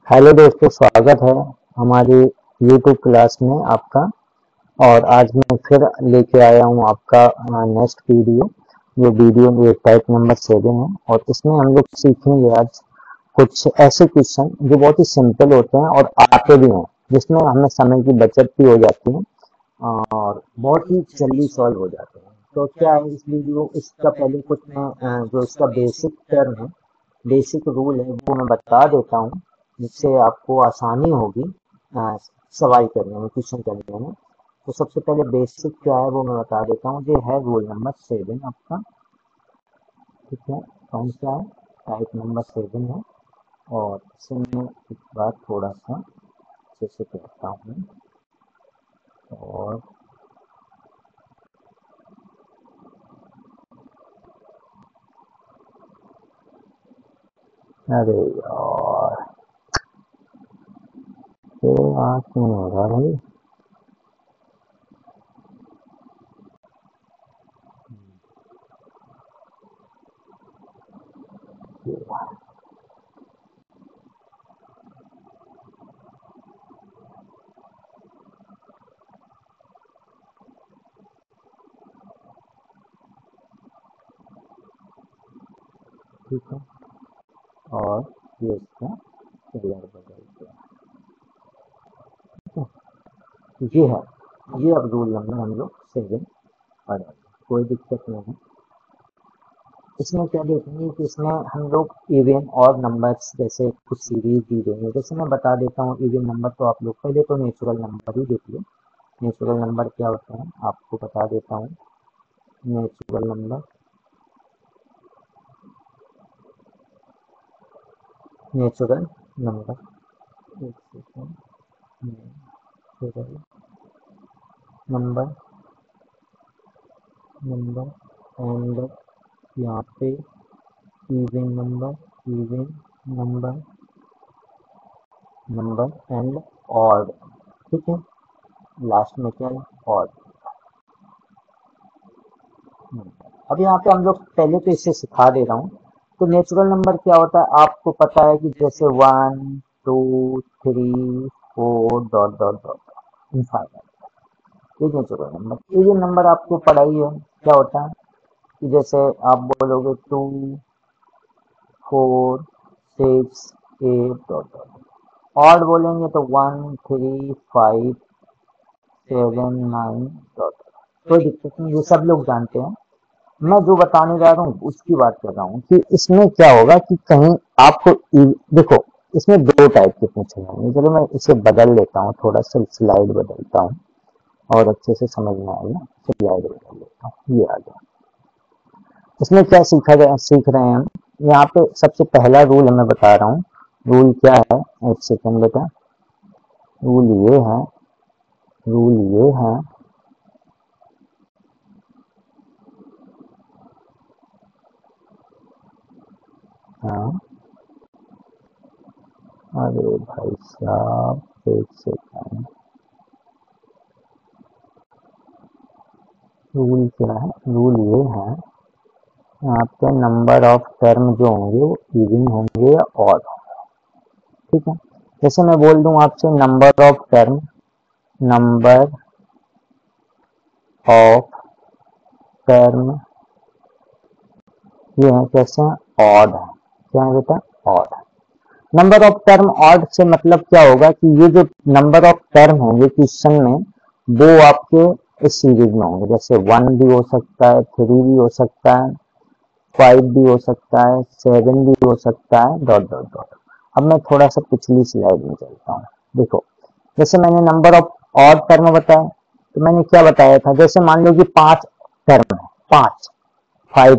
Hello दोस्तों, स्वागत है हमारी YouTube क्लास में आपका। और आज मैं फिर लेके आया हूँ आपका नेक्स्ट वीडियो। ये टाइप नंबर 7 है और इसमें हम लोग सीखेंगे आज कुछ ऐसे क्वेश्चन जो बहुत ही सिंपल होते हैं और आते भी हैं, जिसमें हमें समय की बचत भी हो जाती है और बहुत ही जल्दी सॉल्व हो जाते हैं। तो क्या है इस वीडियो, इसका पहले कुछ मैं जो इसका बेसिक टर्म है, बेसिक रूल है, वो मैं बता देता हूँ, जिससे आपको आसानी होगी सवाल करने में, क्वेश्चन करने में। तो सबसे पहले बेसिक क्या है वो मैं बता देता हूँ। ये है रूल नंबर 7 आपका, ठीक है। कौन सा है? टाइप नंबर 7 है। और इसे मैं एक बार थोड़ा सा अच्छे से कहता हूँ। और अरे यार, ये बात नहीं हो रहा भाई। ठीक है, और ये इसका कलर बदल गया। ये है, ये अब रूल नंबर हम लोग 7 पढ़ रहे हैं, कोई दिक्कत नहीं है। इसमें क्या देखेंगे कि इसमें हम लोग इवन और नंबर्स जैसे कुछ सीरीज दी देंगे। जैसे मैं बता देता हूँ इवन नंबर, तो आप लोग पहले तो नेचुरल नंबर ही देखिए। नेचुरल नंबर क्या होता है आपको बता देता हूँ। नेचुरल नंबर, नेचुरल नंबर, एक second, natural number, number and यहाँ पे even number, even number, number and odd, ठीक है। लास्ट में क्या है? ऑड। अब यहाँ पे हम लोग पहले तो इसे सिखा दे रहा हूँ। तो नेचुरल नंबर क्या होता है आपको पता है कि जैसे 1 2 3 4 डॉट डॉट डॉट इनफाइनाइट, ये नेचुरल नंबर। इवन नंबर आपको पढ़ा ही है, क्या होता है कि जैसे आप बोलोगे 2 4 6 8 डॉट डॉट। ऑड बोलेंगे तो 1 3 5 7 9 डॉट। कोई दिक्कत नहीं, ये सब लोग जानते हैं। मैं जो बताने जा रहा हूँ उसकी बात कर रहा हूँ कि इसमें क्या होगा कि कहीं आपको देखो, इसमें दो टाइप के पूछे जाएंगे। चलो मैं इसे बदल लेता हूँ, थोड़ा सा स्लाइड बदलता हूँ और अच्छे से समझ में आएगा। स्लाइड बदल लेता हूँ, ये आ गया। इसमें क्या सीख रहे हैं हम। यहाँ पे सबसे पहला रूल मैं बता रहा हूँ। रूल क्या है? एक सेकंड बेटा। रूल ये है, रूल ये है, हाँ, अरे भाई साहब एक सेकंड। रूल क्या है? रूल ये है, आपके नंबर ऑफ टर्म जो होंगे वो इवन होंगे या ऑड होंगे, ठीक है। जैसे मैं बोल दूं आपसे number of term, number of term ये है कैसे हैं? ऑड है। क्या है बेटा? ऑड है। नंबर ऑफ टर्म ऑड से मतलब क्या होगा कि ये जो नंबर ऑफ टर्म होंगे क्वेश्चन में, वो आपके इस सीरीज में होंगे। जैसे 1 भी हो सकता है, 3 भी हो सकता है, 5 भी हो सकता है, 7 भी हो सकता है, डॉट डॉट डॉट। अब मैं थोड़ा सा पिछली स्लाइड में चलता हूँ। देखो, जैसे मैंने नंबर ऑफ ऑड टर्म बताया, तो मैंने क्या बताया था? जैसे मान लो कि 5 टर्म है, 5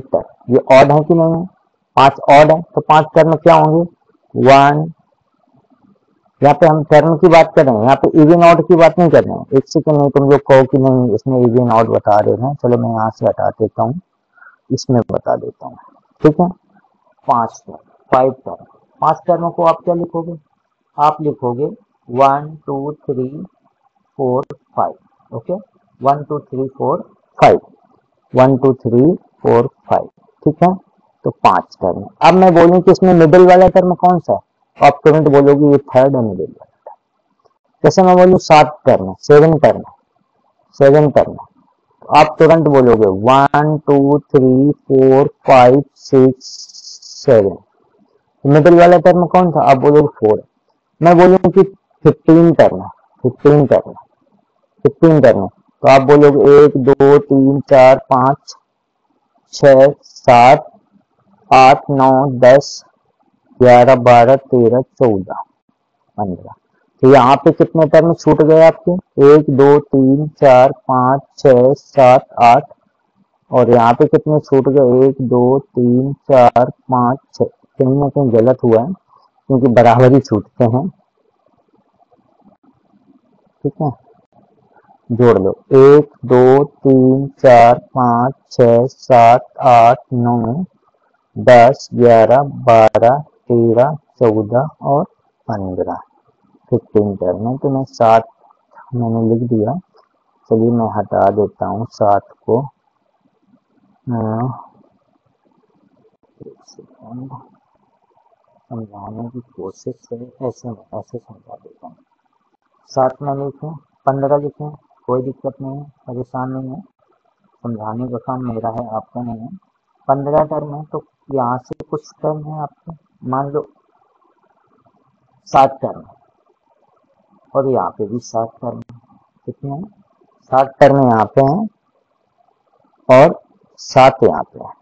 टर्म, ये ऑड है कि नहीं है? 5 ऑड है, तो 5 टर्म क्या होंगे? 1, यहाँ पे हम टर्म की बात कर रहे हैं, यहाँ पे इवन ऑड की बात नहीं कर रहे हैं। एक सेकंड, नहीं तुम लोग कहो कि नहीं इसमें इवन ऑड बता रहे हैं, चलो मैं यहाँ से हटा देता हूँ, इसमें बता देता हूँ, ठीक है। 5 टर्म, 5 टर्म, 5 टर्म को आप क्या लिखोगे? आप लिखोगे 1 2 3 4 5, ओके। 1 2 3 4 5, 1 2 3 4 5, ठीक है। तो 5 टर्म। अब मैं बोलूं कि इसमें मिडिल वाला टर्म कौन सा है? आप तुरंत बोलोगे ये थर्ड है मिडिल वाला टर्म। जैसे मैं बोलूँ 7 टर्म है, 7 टर्म है, 7 टर्म है, तो आप तुरंत बोलोगे 1 2 3 4 5 6 7। मिडिल वाला टर्म कौन था? आप बोलोगे 4 है। मैं बोलूँ कि 15 टर्म है, 15 टर्म है, 15 टर्म है, तो आप बोलोगे 1 2 3 4 5 6 7 8 9 10 11 12 13 14 15। तो यहाँ पे कितने टर्म छूट गए आपके? 1 2 3 4 5 6 7 8, और यहाँ पे कितने छूट गए? 1 2 3 4 5 6। कहीं ना कहीं गलत हुआ है क्योंकि बराबर ही छूटते हैं। ठीक है, जोड़ लो 1 2 3 4 5 6 7 8 9 10 11 12 13 14 और 15। 15 टर्म है, तो मैं 7 मैंने लिख दिया। चलिए मैं हटा देता हूँ 7 को। एक सेकंड, समझाने की कोशिश है, ऐसे समझा देता हूँ। 7 में लिखे, 15 लिखे, कोई दिक्कत नहीं है, परेशान नहीं है, समझाने का काम मेरा है, आपका नहीं है। 15 टर्म है, तो यहाँ से कुछ टर्म है आपके, मान लो 7 टर्म है, और यहाँ पे भी 7 टर्म है। कितने हैं? 7 टर्म यहाँ पे हैं और 7 यहाँ पे है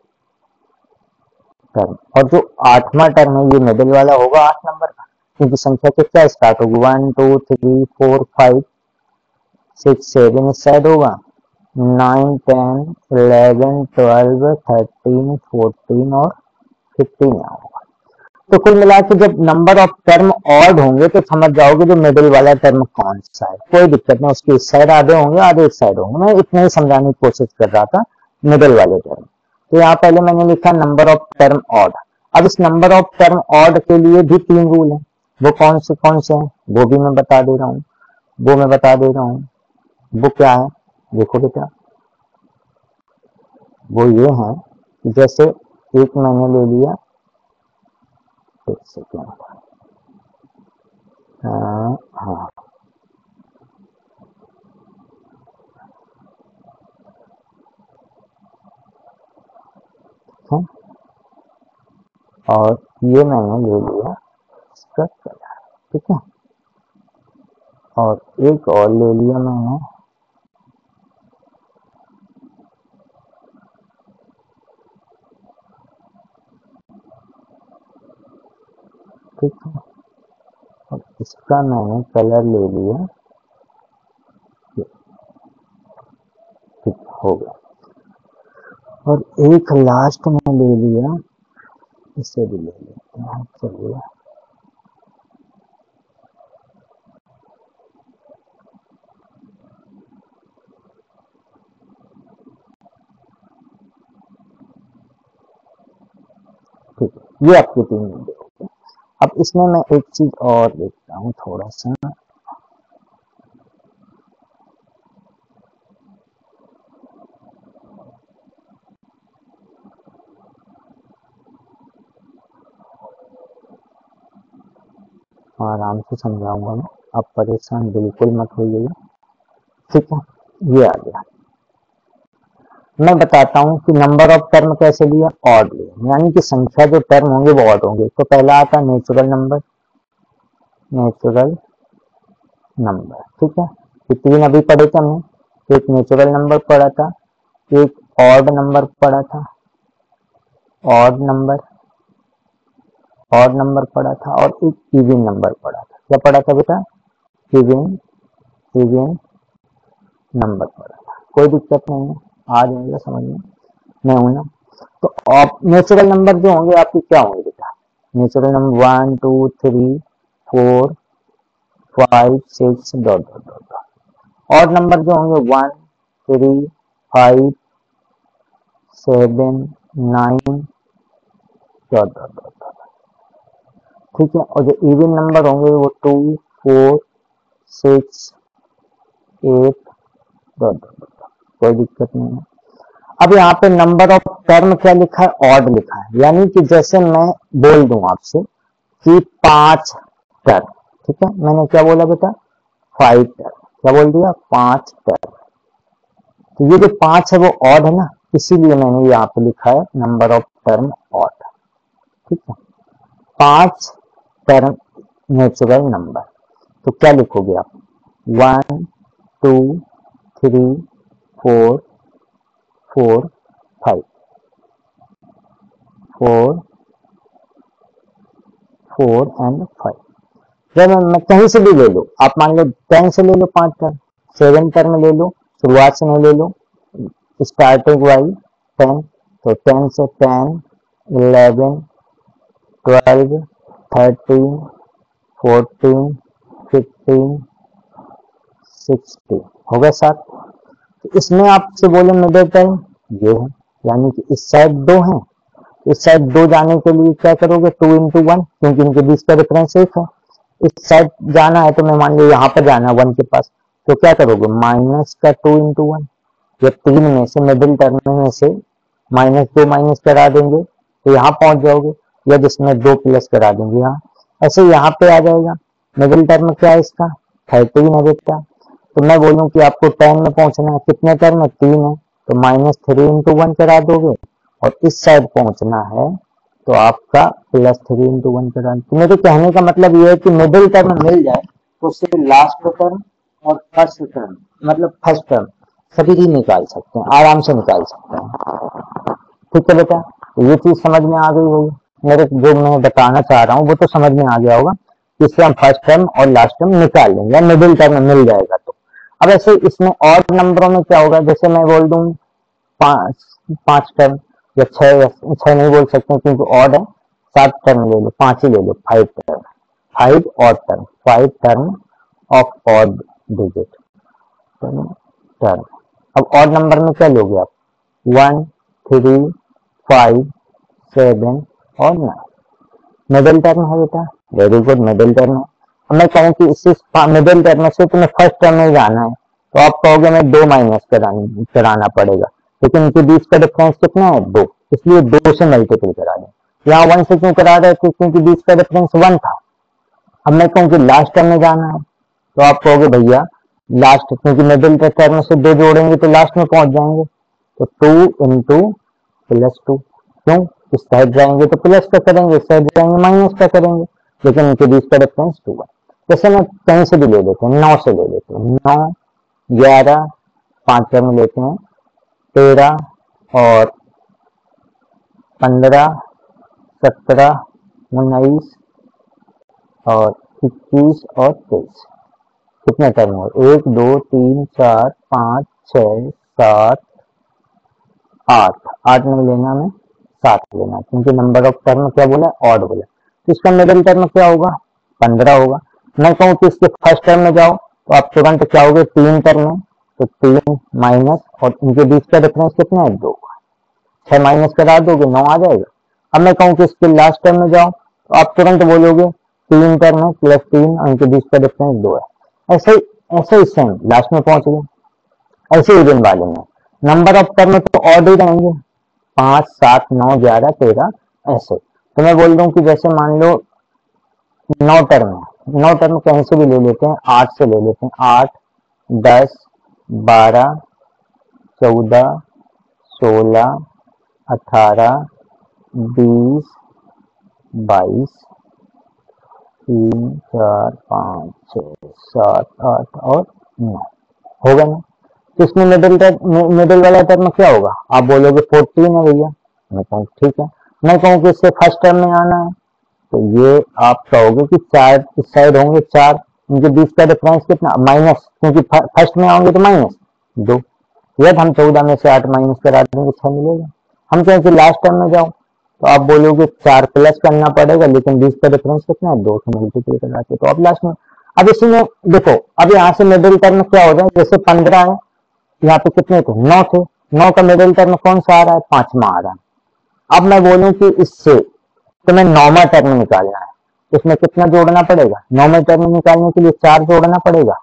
टर्म। और जो 8वां टर्म है ये मिडिल वाला होगा 8 नंबर का, क्योंकि संख्या से क्या स्टार्ट होगी? 1 2 3 4 5 6 7 साइड होगा, 9 10 11 12 13 14 और 15 यहाँ होगा। तो कुल मिला के जब नंबर ऑफ टर्म ऑड होंगे तो समझ जाओगे जो मिडिल वाला टर्म कौन सा है। कोई दिक्कत नहीं, उसके इस साइड आधे होंगे, आधे इस साइड होंगे। मैं इतना ही समझाने की कोशिश कर रहा था मिडिल वाले टर्म। तो यहाँ पहले मैंने लिखा नंबर ऑफ टर्म ऑड। अब इस नंबर ऑफ टर्म ऑड के लिए भी 3 रूल हैं। वो कौन से हैं वो भी मैं बता दे रहा हूँ। वो क्या है? देखो बेटा, वो ये है कि जैसे एक मैंने ले लिया, एक सेकेंड, हाँ, और ये मैंने ले लिया इसका कलर। ठीक है, और एक और ले लिया मैंने, ठीक है, और इसका मैंने कलर ले लिया। ठीक हो गया, और एक लास्ट में ले लिया, इसे भी ले लेते हैं। चलिए, ठीक है, ये आपके 3 मुद्दे हो गए। अब इसमें मैं एक चीज और देखता हूँ थोड़ा सा। आराम से समझाऊंगा मैं, आप परेशान बिल्कुल मत होइएगा। ठीक है, ये आ गया। मैं बताता हूँ कि नंबर ऑफ टर्म कैसे लिया? ऑड लिया, यानी कि संख्या जो टर्म होंगे वो ऑड होंगे। तो पहला आता है नेचुरल नंबर, ठीक है। ये 3 अभी पढ़े थे हमने। एक नेचुरल नंबर पढ़ा था, एक ऑड नंबर पढ़ा था, ऑड नंबर पढ़ा था, और एक इवन नंबर पढ़ा था। क्या पढ़ा था बेटा? इवन नंबर पढ़ा था। कोई दिक्कत नहीं है, आ जाएगा समझ में, मैं हूं ना। तो आप नेचुरल नंबर जो होंगे आपके क्या होंगे बेटा? Natural number 1 2 3 4 5 6 dot dot dot. Odd number जो होंगे 1 3 5 7 9 डॉट डॉट डॉट। ठीक है, और जो इवन नंबर होंगे वो 2 4 6 8 डॉट डॉट डॉट। कोई दिक्कत नहीं है। अब यहाँ पे नंबर ऑफ टर्म क्या लिखा है? ऑड लिखा है। यानी कि जैसे मैं बोल दूं आपसे कि 5 टर्म, ठीक है, मैंने क्या बोला बेटा 5 टर्म, क्या बोल दिया 5 टर्म। तो ये जो 5 है वो ऑड है ना, इसीलिए मैंने यहाँ पे लिखा है नंबर ऑफ टर्म ऑड, ठीक है। 5 टर्म नेचुरल नंबर, तो क्या लिखोगे आप 1 2 3 4 4 5 4 4 एंड 5। जब मैं कहीं से भी ले लो, आप मान लो 10 से ले लो 5 टर्म, 7 टर्म ले लो, शुरुआत से नहीं ले लो, स्टार्टिंग वाइज 10, तो 10 से 10 11 12 13 14 15 16 हो गए 7। तो इसमें आपसे बोले मिडिल टर्म ये है, यानी कि इस साइड 2 है, इस साइड 2 जाने के लिए क्या करोगे 2 into 1, क्योंकि इनके बीच का डिफरेंस 1 है। इस साइड जाना है तो मैं मान लो यहाँ पर जाना है 1 के पास, तो क्या करोगे माइनस का 2 into 1, या 3 में से मिडिल टर्म में से -2 माइनस करा देंगे तो यहाँ पहुंच जाओगे, या जिसमें 2 प्लस करा देंगे यहाँ, ऐसे यहाँ पे आ जाएगा। मिडिल टर्म क्या है इसका 13 है बेटा, तो मैं बोलूं कि आपको 10 में पहुंचना है, कितने टर्म है 3 है, तो -3 into 1 करा दोगे, और इस साइड पहुंचना है तो आपका +3 into 1 करा। तो मेरे कहने का मतलब ये है कि मिडिल टर्म मिल जाए तो सिर्फ लास्ट टर्म और फर्स्ट टर्म, मतलब फर्स्ट टर्म सभी ही निकाल सकते हैं, आराम से निकाल सकते हैं, ठीक है बेटा। ये चीज समझ में आ गई होगी, मेरे जो मैं बताना चाह रहा हूँ वो तो समझ में आ गया होगा, इससे हम फर्स्ट टर्म और लास्ट टर्म निकाल लेंगे, मिडिल टर्म मिल जाएगा। तो अब ऐसे इसमें ऑड नंबरों में क्या होगा, जैसे मैं बोल दूं 5 टर्म, या 6 नहीं बोल सकते क्योंकि ऑड है, 7 टर्म ले लो, 5 ही ले लो, 5 term, 5 odd term, 5 term of odd digit term. अब ऑड नंबर में क्या लोगे आप 1 3 5 7 और 9, मिडिल टर्म है बेटा, वेरी गुड, मिडिल टर्म है। अब मैं कहूँ कि इसी मिडिल टर्म से तुम्हें फर्स्ट टर्म में जाना है, तो आप कहोगे मैं 2 माइनस कराना पड़ेगा, लेकिन इनके बीच का डिफरेंस कितना है 2, इसलिए 2 से मल्टीपल करा दें। यहाँ 1 से क्यों करा रहे थे, क्योंकि बीच का डिफरेंस 1 था। अब मैं कहूँ कि लास्ट टर्म में जाना है, तो आप कहोगे भैया लास्ट, क्योंकि मिडिल टर्म से 2 जोड़ेंगे तो लास्ट में पहुंच जाएंगे, तो 2 into +2, क्यों इस साइड जाएंगे तो प्लस का करेंगे, इस साइड जाएंगे माइनस का करेंगे, लेकिन इनके बीच का डिफरेंस 2 है। जैसे मैं कहीं से भी ले लेते हैं, 9 से ले लेते हैं, 9 11 5 टर्म लेते हैं, 13 और 15 17 19 और 21 और 23, कितने टर्म हो 1 2 3 4 5 6 7 8 नहीं लेना, मैं 7 लेना, क्योंकि नंबर ऑफ टर्म क्या बोला ऑड बोला। तो इसका मिडिल टर्म क्या होगा 15 होगा। मैं कहूँ कि इसके फर्स्ट टर्म में जाओ तो आप तुरंत क्या होगे 3 टर्म में, तो 3 माइनस और इनके बीच का डिफरेंस कितना है 2, 6 माइनस करा दोगे 9 आ जाएगा। अब मैं कहूँ कि इसके लास्ट टर्म में जाओ तो आप तुरंत बोलोगे 3 टर्म है +3 और इनके बीच का डिफरेंस 2 है। ऐसे ही सेम लास्ट में पहुंच गए। ऐसे इवन वाले में नंबर ऑफ टर्म तो ऑड ही रहेंगे, 5 7 9 11 13 ऐसे। तो मैं बोल दूं कि जैसे मान लो 9 टर्म है, 9 टर्म कहीं से भी ले लेते हैं, 8 से ले लेते हैं, 8 10 12 14 16 18 20 22 3 4 5 6 7 8 और 9 हो गया ना। तो इसमें मिडिल वाला टर्म क्या होगा, आप बोलोगे 14 है भैया, मैं कहूँ ठीक है। मैं कहूँ कि इससे फर्स्ट टर्म में आना है, तो ये आप कहोगे कि 4 इस साइड होंगे 4, इनके बीच का डिफरेंस कितना माइनस, क्योंकि फर्स्ट में आओगे तो -2, यदि हम 14 में से 8 माइनस करा देंगे 6 मिलेगा। हम कहें कि लास्ट टर्म में जाओ तो आप बोलोगे 4 प्लस करना पड़ेगा, लेकिन बीच का डिफरेंस कितना है 2 से मल्टीप्लाई कराते, तो आप लास्ट में। अब इसमें देखो, अब यहाँ से मिडिल टर्म क्या हो जाए, जैसे 15 है, यहाँ पे कितने थे 9 थे, 9 का मिडिल टर्म कौन सा आ रहा है 5वां आ रहा है। अब मैं बोलूं कि इससे तुम्हें 9वां टर्म निकालना है, इसमें कितना जोड़ना पड़ेगा, 9वें टर्म निकालने के लिए 4 जोड़ना पड़ेगा,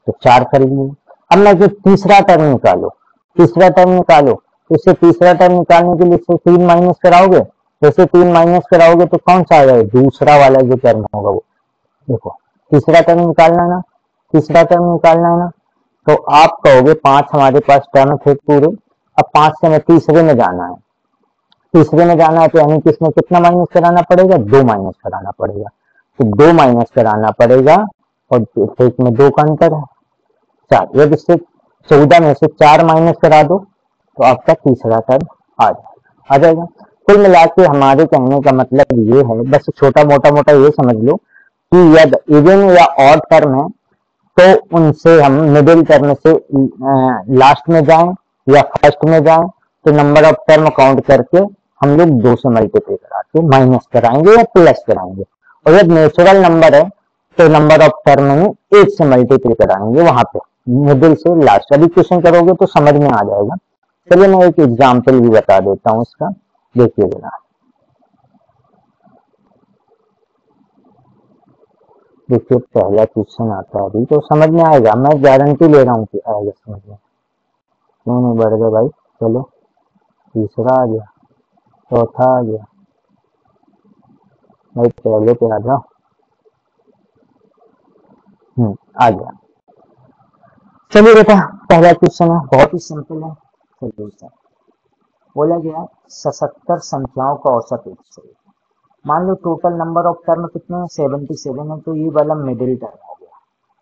तो 4 कर लिए। अब मैं जो तीसरा टर्म निकालो, तीसरा टर्म निकालो, इससे तीसरा टर्म निकालने के लिए 3 माइनस कराओगे जैसे 3 माइनस कराओगे तो कौन सा आ जाएगा, दूसरा वाला जो टर्म होगा वो। देखो तीसरा टर्म निकालना है ना, तीसरा टर्म निकालना है ना, तो आप कहोगे 5 हमारे पास टर्म थे पूरे, अब 5 से हमें तीसरे में जाना है, तीसरे में जाना है तो यानी कि इसमें कितना माइनस कराना पड़ेगा, 2 माइनस कराना पड़ेगा, तो 2 माइनस कराना पड़ेगा और एक में 2 का अंतर है 4, जब इससे 14 में से 4 माइनस करा दो तो आपका तीसरा टर्म आ जाएगा। कुल मिला के हमारे कहने का मतलब ये है, बस छोटा मोटा ये समझ लो कि यदि इवन या ऑड टर्म है तो उनसे हम मिडिल टर्म से लास्ट में जाएं या फर्स्ट में जाएं तो नंबर ऑफ टर्म काउंट करके हम लोग 2 से मल्टीप्लाई करा के माइनस कराएंगे या प्लस कराएंगे, और जब नेचुरल नंबर है तो नंबर ऑफ टर्म में 1 से मल्टीप्लाई कराएंगे वहां पे मिडिल से लास्ट। अभी क्वेश्चन करोगे तो समझ में आ जाएगा। चलिए मैं एक एग्जाम्पल भी बता देता हूँ इसका, देखिए जरा। देखिए पहला क्वेश्चन आता है अभी तो समझ में आएगा, मैं गारंटी ले रहा हूँ कि आएगा समझ में। क्यों नहीं बढ़ गए भाई, चलो तीसरा आ गया, चौथा आ गया, भाई पहले पे आ जाओ। आ गया। चलिए बेटा पहला क्वेश्चन है, बहुत ही सिंपल है। चलिए सर बोला गया 77 संख्याओं का औसत 100। मान लो टोटल नंबर ऑफ टर्म कितने हैं, 77 है, तो ये वाला मिडिल टर्म हो गया।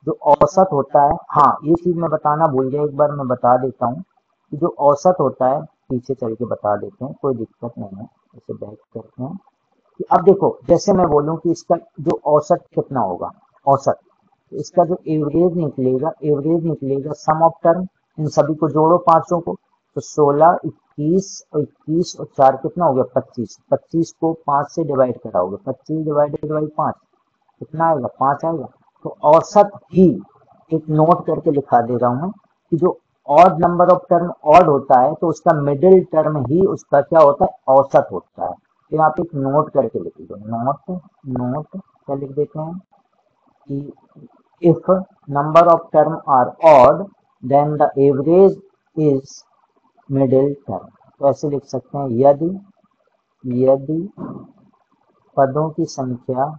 जो औसत होता है, हाँ ये चीज मैं बताना भूल गया, एक बार मैं बता देता हूँ कि जो औसत होता है, पीछे चल के बता देते हैं, कोई दिक्कत नहीं है, इसे बैक करते हैं कि अब देखो जैसे मैं बोलूँ कि इसका जो औसत कितना होगा, औसत इसका जो एवरेज निकलेगा सम ऑफ टर्म, इन सभी को जोड़ो पांचों को, तो 16, 21 और 4 कितना हो गया 25, 25 को 5 से डिवाइड कराओगे, 25 डिवाइडेड बाई 5 कितना आएगा 5 आएगा। तो औसत ही एक नोट करके लिखा दे रहा हूं मैं कि जो odd number of term odd होता है तो उसका मिडिल टर्म ही उसका क्या होता है, औसत होता है। तो यहाँ पे एक नोट करके लिख दो, नोट क्या लिख देते हैं कि if number of term are odd then the average is middle term। तो ऐसे लिख सकते हैं यदि पदों की संख्या है,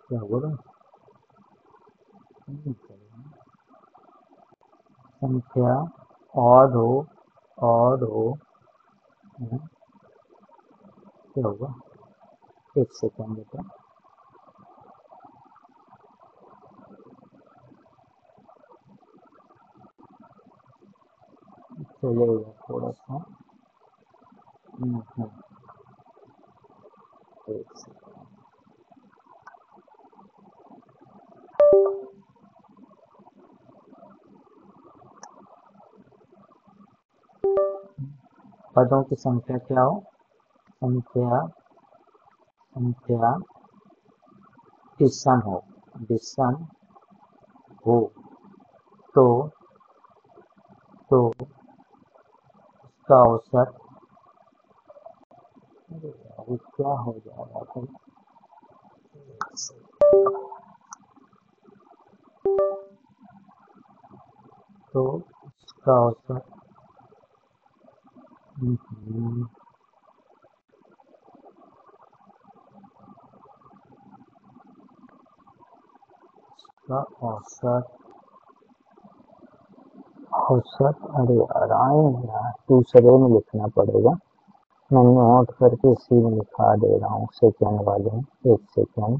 क्या बोल रहे संख्या ऑड हो क्या होगा, एक सेकेंड बेटा, चलेगा थोड़ा सा, एक सेकेंड। पदों की संख्या क्या हो, संख्या विषम हो तो उसका औसत क्या हो जाएगा भाई, तो उसका औसत औसत अरे यार आए यार, दूसरे में लिखना पड़ेगा, मैं नोट करके इसी में लिखा दे रहा हूँ, सेकेंड वाले में, एक सेकेंड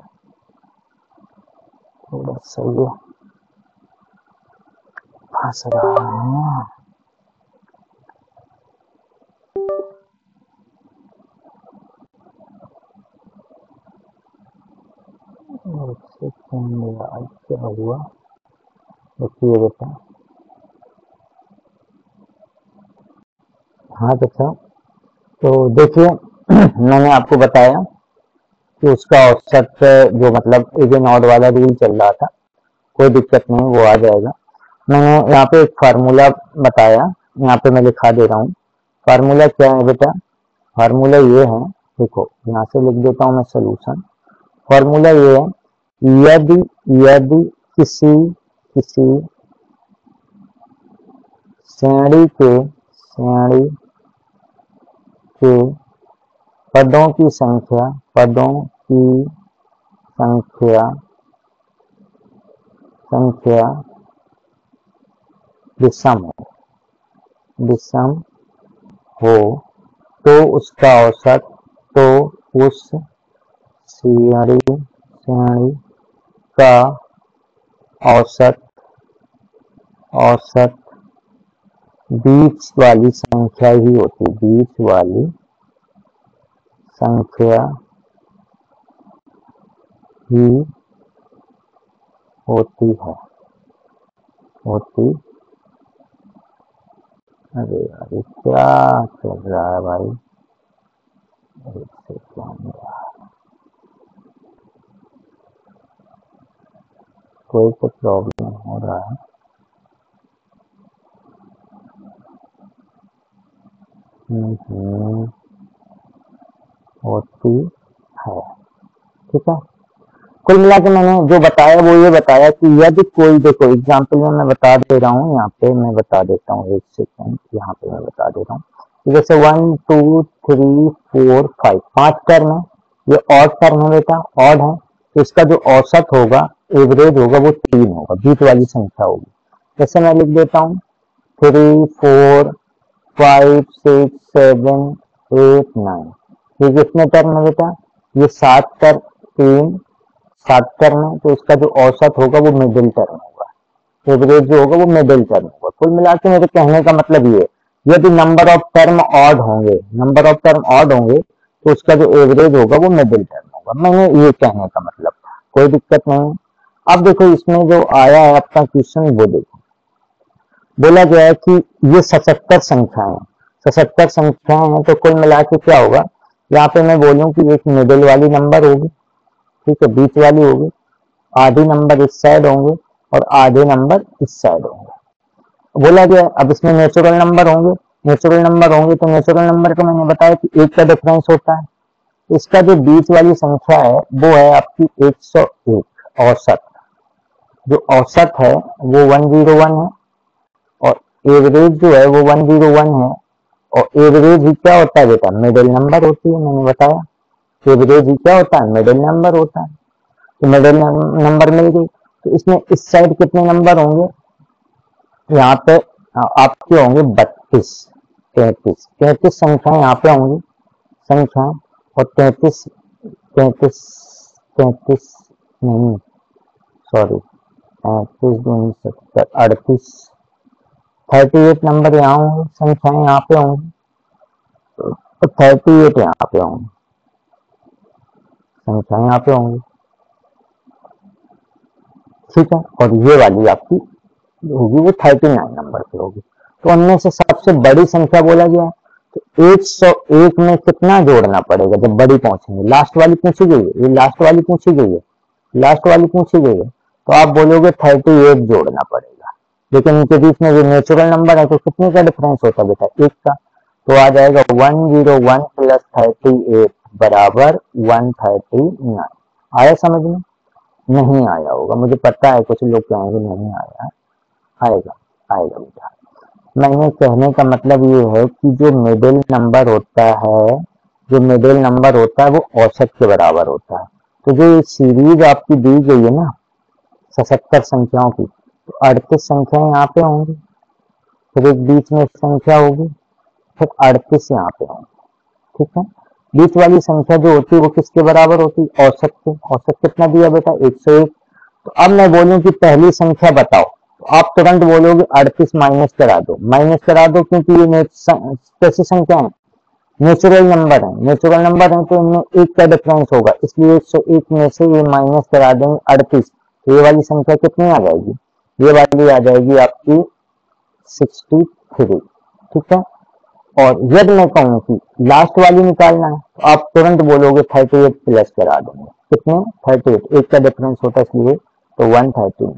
थोड़ा सही है, फंस रहा है। एक सेकेंड यार क्या हुआ, देखिए बेटा, हाँ बच्चा तो देखिए मैंने आपको बताया कि उसका औसत जो मतलब इवन ऑड वाला रूल चल रहा था, कोई दिक्कत नहीं वो आ जाएगा। मैंने यहाँ पे एक फार्मूला बताया, यहाँ पे मैं लिखा दे रहा हूँ, फार्मूला क्या है बेटा, फार्मूला ये है, देखो यहाँ से लिख देता हूँ मैं सोल्यूशन। फार्मूला ये है यदि यदि किसी किसी श्रेणी के पदों की संख्या विषम हो तो उसका औसत उस श्रेणी का औसत बीच वाली संख्या ही होती अरे यार ये क्या चल रहा है भाई, कोई तो प्रॉब्लम हो रहा है। होती है, ठीक है। कुल मिला के मैंने जो बताया वो ये बताया कि यदि कोई, देखो एग्जाम्पल में मैं बता दे रहा हूँ, यहाँ पे मैं बता देता हूँ, एक सेकेंड, यहाँ पे मैं बता दे रहा हूँ। जैसे 1 2 3 4 5 5 टर्म है, ये ऑड टर्म है बेटा, ऑड है, तो इसका जो औसत होगा, एवरेज होगा, वो 3 होगा, बीच वाली संख्या होगी। जैसे मैं लिख देता हूँ 3 4 5 6 7 8 9, ये कितने टर्म है बेटा, ये 7 टर्म है, तो इसका जो औसत होगा वो मिडिल टर्म होगा, एवरेज जो होगा वो मिडिल टर्म होगा। कुल मिला के मेरे कहने का मतलब ये है, यदि नंबर ऑफ टर्म ऑड होंगे तो उसका जो एवरेज होगा वो मिडिल टर्म होगा। मैंने ये कहने का मतलब था, कोई दिक्कत नहीं। अब देखो इसमें जो आया है आपका क्वेश्चन, वो देखो बोला गया है कि ये 77 संख्याएं हैं, तो कुल मिला के क्या होगा, यहाँ पे मैं बोलूं कि एक मिडिल वाली नंबर होगी, ठीक है, बीच वाली होगी, आधे नंबर इस साइड होंगे और आधे नंबर इस साइड होंगे। बोला गया अब इसमें नेचुरल नंबर होंगे तो नेचुरल नंबर का मैंने बताया कि एक का डिफरेंस होता है। इसका जो बीच वाली संख्या है वो है आपकी 101, औसत, जो औसत है वो 101 है, और एवरेज जो है वो 101 है, और एवरेज ही क्या होता है बेटा, मिडिल नंबर होती है। मैंने बताया एवरेज ही क्या होता है, मिडिल नंबर होता है, तो मिडिल नंबर मिल गई। तो इसमें इस साइड कितने नंबर होंगे, यहाँ पे आपके होंगे 33 संख्याएं यहाँ पे होंगी, और 33 नहीं, सॉरी, 38 नंबर यहाँ होंगे, संख्याएं यहाँ पे होंगी, और 38 यहाँ पे होंगी, संख्याएं यहाँ पे होंगी, ठीक है। और ये वाली आपकी होगी वो 39 नंबर पे होगी। तो उनमें से सबसे बड़ी संख्या बोला गया है, तो 101 में कितना जोड़ना पड़ेगा जब बड़ी पहुंचेंगे, लास्ट वाली पूछी गई है, ये लास्ट वाली पूछी गई है, तो आप बोलोगे 38 जोड़ना पड़ेगा। लेकिन इनके बीच में जो नेचुरल नंबर है तो कितने का डिफरेंस होता है बेटा, 1 का, तो आ जाएगा 101 प्लस 38 बराबर 139। आया समझ में? नहीं आया होगा, मुझे पता है कुछ लोग कहेंगे नहीं आया, आएगा बेटा। मैंने कहने का मतलब ये है कि जो मिडिल नंबर होता है वो औसत के बराबर होता है। तो जो सीरीज आपकी दी गई है ना 77 संख्याओं की, तो 38 संख्याएं यहाँ पे होंगी, फिर एक बीच में संख्या होगी, फिर 38 यहाँ पे होंगी, ठीक है। बीच वाली संख्या जो होती है वो किसके बराबर होती है, औसत के। औसत कितना दिया बेटा, 101। तो अब मैं बोलूं कि पहली संख्या बताओ, तो आप तुरंत बोलोगे 38 माइनस करा दो, क्योंकि ये कैसी संख्या है, नेचुरल नंबर है, तो इनमें 1 का डिफरेंस होगा, इसलिए 101 में से ये माइनस करा देंगे 38, तो ये वाली संख्या कितनी आ जाएगी, ये वाली आ जाएगी आपकी 63, ठीक है। और यदि मैं कहूं कि लास्ट वाली निकालना है, तो आप तुरंत बोलोगे 38 प्लस करा देंगे, कितने, 38, 1 का डिफरेंस होता है इसलिए, तो 139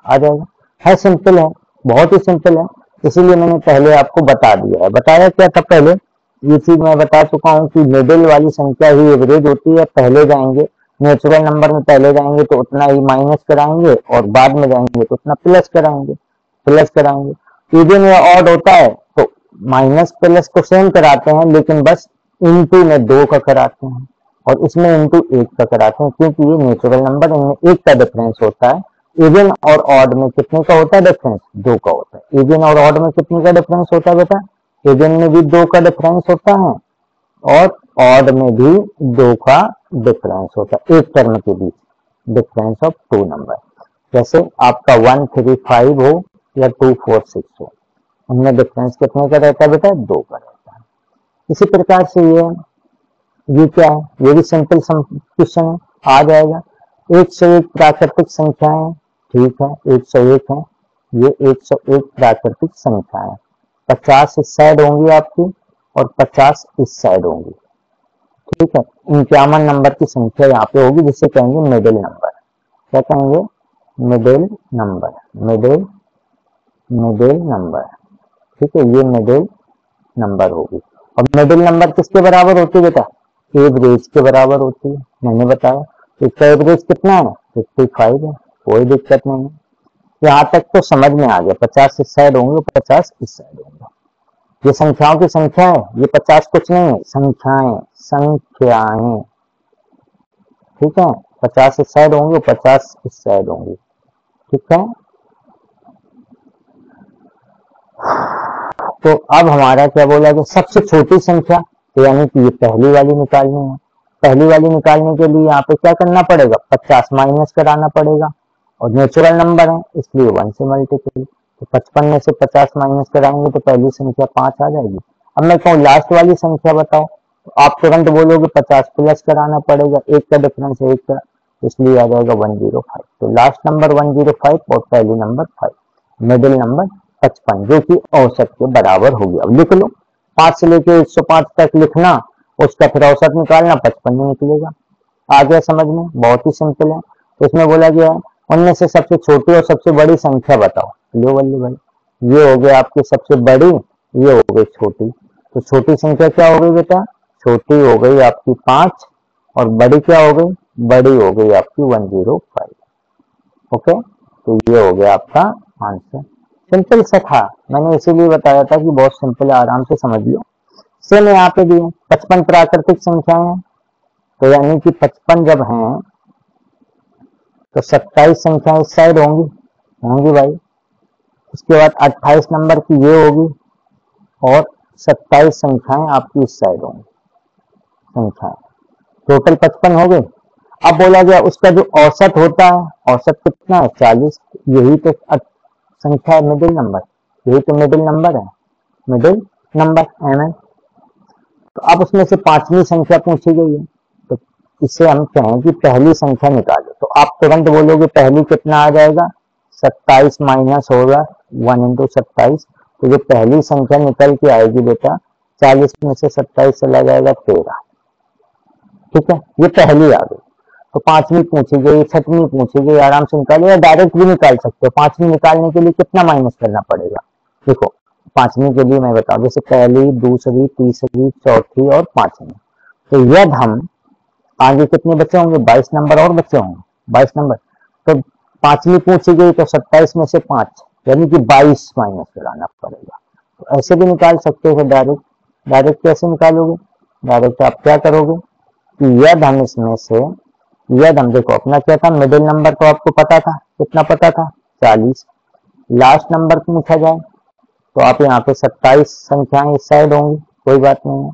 आ जाएगा। है सिंपल है, बहुत ही सिंपल है, इसीलिए मैंने पहले आपको बता दिया है। बताया क्या था पहले, ये चीज मैं बता चुका हूं कि मिडिल वाली संख्या ही एवरेज होती है, पहले जाएंगे। नेचुरल नंबर में पहले जाएंगे तो उतना ही माइनस कराएंगे और बाद में जाएंगे तो उतना प्लस कराएंगे। इवन या ऑड होता है तो माइनस प्लस तो सेम कराते हैं, लेकिन बस इनटू में 2 का कराते हैं और इसमें इंटू 1 का कराते हैं, क्योंकि ये नेचुरल नंबर, इनमें 1 का डिफरेंस होता है। इवन और ऑड में कितने का होता है डिफरेंस? 2 का होता है। इवन और ऑड में कितने का डिफरेंस होता है बेटा? इवन में भी 2 का डिफरेंस होता है और ऑड में भी 2 का डिफरेंस होता है, एक टर्म के बीच डिफरेंस ऑफ 2 नंबर। जैसे आपका 135 हो या 246 हो, उनमें डिफरेंस कितने का रहता है बेटा? 2 का रहता है। इसी प्रकार से ये क्या है? ये भी सिंपल क्वेश्चन है, आ जाएगा। 101 प्राकृतिक संख्याएं, ठीक है 101 है, ये 101 प्राकृतिक संख्याएं, 50 इस साइड होंगी आपकी और 50 इस साइड होंगी, ठीक है। 51 नंबर की संख्या यहाँ पे होगी, जिसे कहेंगे मिडिल नंबर। क्या कहेंगे? मिडिल नंबर, मिडिल नंबर, ठीक है, ये मिडिल नंबर होगी। और मिडिल नंबर किसके बराबर होती है बेटा? एवरेज के बराबर होती है, मैंने बताया। इसका एवरेज कितना है? 55 है, कोई दिक्कत नहीं है। यहाँ तक तो समझ में आ गया। 50 इस साइड होंगे, 50 इस साइड होंगे। ये संख्याओं की संख्या है, ये 50 कुछ नहीं है, संख्याएं, ठीक है। 50 इस साइड होंगे, 50 इस साइड होंगी, ठीक है। तो अब हमारा क्या बोला गया? सबसे छोटी संख्या, तो यानी कि ये पहली वाली निकालनी है। पहली वाली निकालने के लिए यहाँ पे क्या करना पड़ेगा? 50 माइनस कराना पड़ेगा और नेचुरल नंबर है इसलिए 1 से मल्टीपल। तो 55 में से 50 माइनस कराएंगे तो पहली संख्या 5 आ जाएगी। अब मैं कहूँ लास्ट वाली संख्या बताओ, तो आप तुरंत बोलोगे 50 प्लस कराना पड़ेगा, 1 का डिफरेंस है 1 का, इसलिए आ जाएगा 105। तो लास्ट नंबर 105 और पहली नंबर 5, मिडिल नंबर 55, जो कि औसत के बराबर होगी। अब लिख लो, 5 से लेके 105 तक लिखना, उसका फिर औसत निकालना, 55 में निकलेगा। आ गया समझ में? बहुत ही सिंपल है। तो इसमें बोला गया है उनमें से सबसे छोटी और सबसे बड़ी संख्या बताओ। लो बल्ले भाई, ये हो गई आपकी सबसे बड़ी, ये हो गई छोटी। तो छोटी संख्या क्या हो गई बेटा? छोटी हो गई आपकी 5 और बड़ी क्या हो गई? बड़ी हो गई आपकी 105। ओके, तो ये हो गया आपका आंसर। सिंपल सा था, मैंने इसीलिए बताया था कि बहुत सिंपल है, आराम से समझ लो। सेम यहाँ पे भी 55 प्राकृतिक संख्याएं हैं, तो यानी कि 55 जब हैं तो 27 संख्याएं इस साइड होंगी भाई। उसके बाद 28 नंबर की ये होगी और 27 संख्याएं आपकी इस साइड होंगी संख्याएं। टोटल 55 हो गए। अब बोला गया उसका जो औसत होता है, औसत कितना है? 40। यही तो संख्या है मिडिल नंबर, यही तो मिडिल नंबर है, मिडिल नंबर एम। तो अब उसमें से 5वीं संख्या पूछी गई है, तो इसे हम कहें कि पहली संख्या निकालो। तो आप तुरंत बोलोगे पहली कितना आ जाएगा? 27 माइनस होगा 1 इंटू 27। तो जो पहली संख्या निकल के आएगी बेटा, 40 में से 27 चला जाएगा 13, ठीक है। ये पहली आ गई। तो 5वीं पूछी गई, 6वीं पूछी गई, आराम से निकालो या डायरेक्ट भी निकाल सकते हो। 5वीं निकालने के लिए कितना माइनस करना पड़ेगा? देखो 5वीं के लिए मैं बताऊं, जैसे पहली, दूसरी, तीसरी, चौथी और 5वीं, तो यदि हम आगे कितने बचे होंगे? 22 नंबर और बचे होंगे, 22 नंबर। तो 5वीं पूछी गई तो 27 में से 5 यानी कि 22 माइनस कराना पड़ेगा। तो ऐसे भी निकाल सकते हो डायरेक्ट। डायरेक्ट कैसे निकालोगे? डायरेक्ट आप क्या करोगे कि यदि हम इसमें से, यदि हम देखो अपना क्या था, मिडिल नंबर तो आपको पता था, कितना पता था? 40। लास्ट नंबर पूछा जाए तो आप यहाँ पे 27 संख्याएं इस साइड होंगी, कोई बात नहीं है,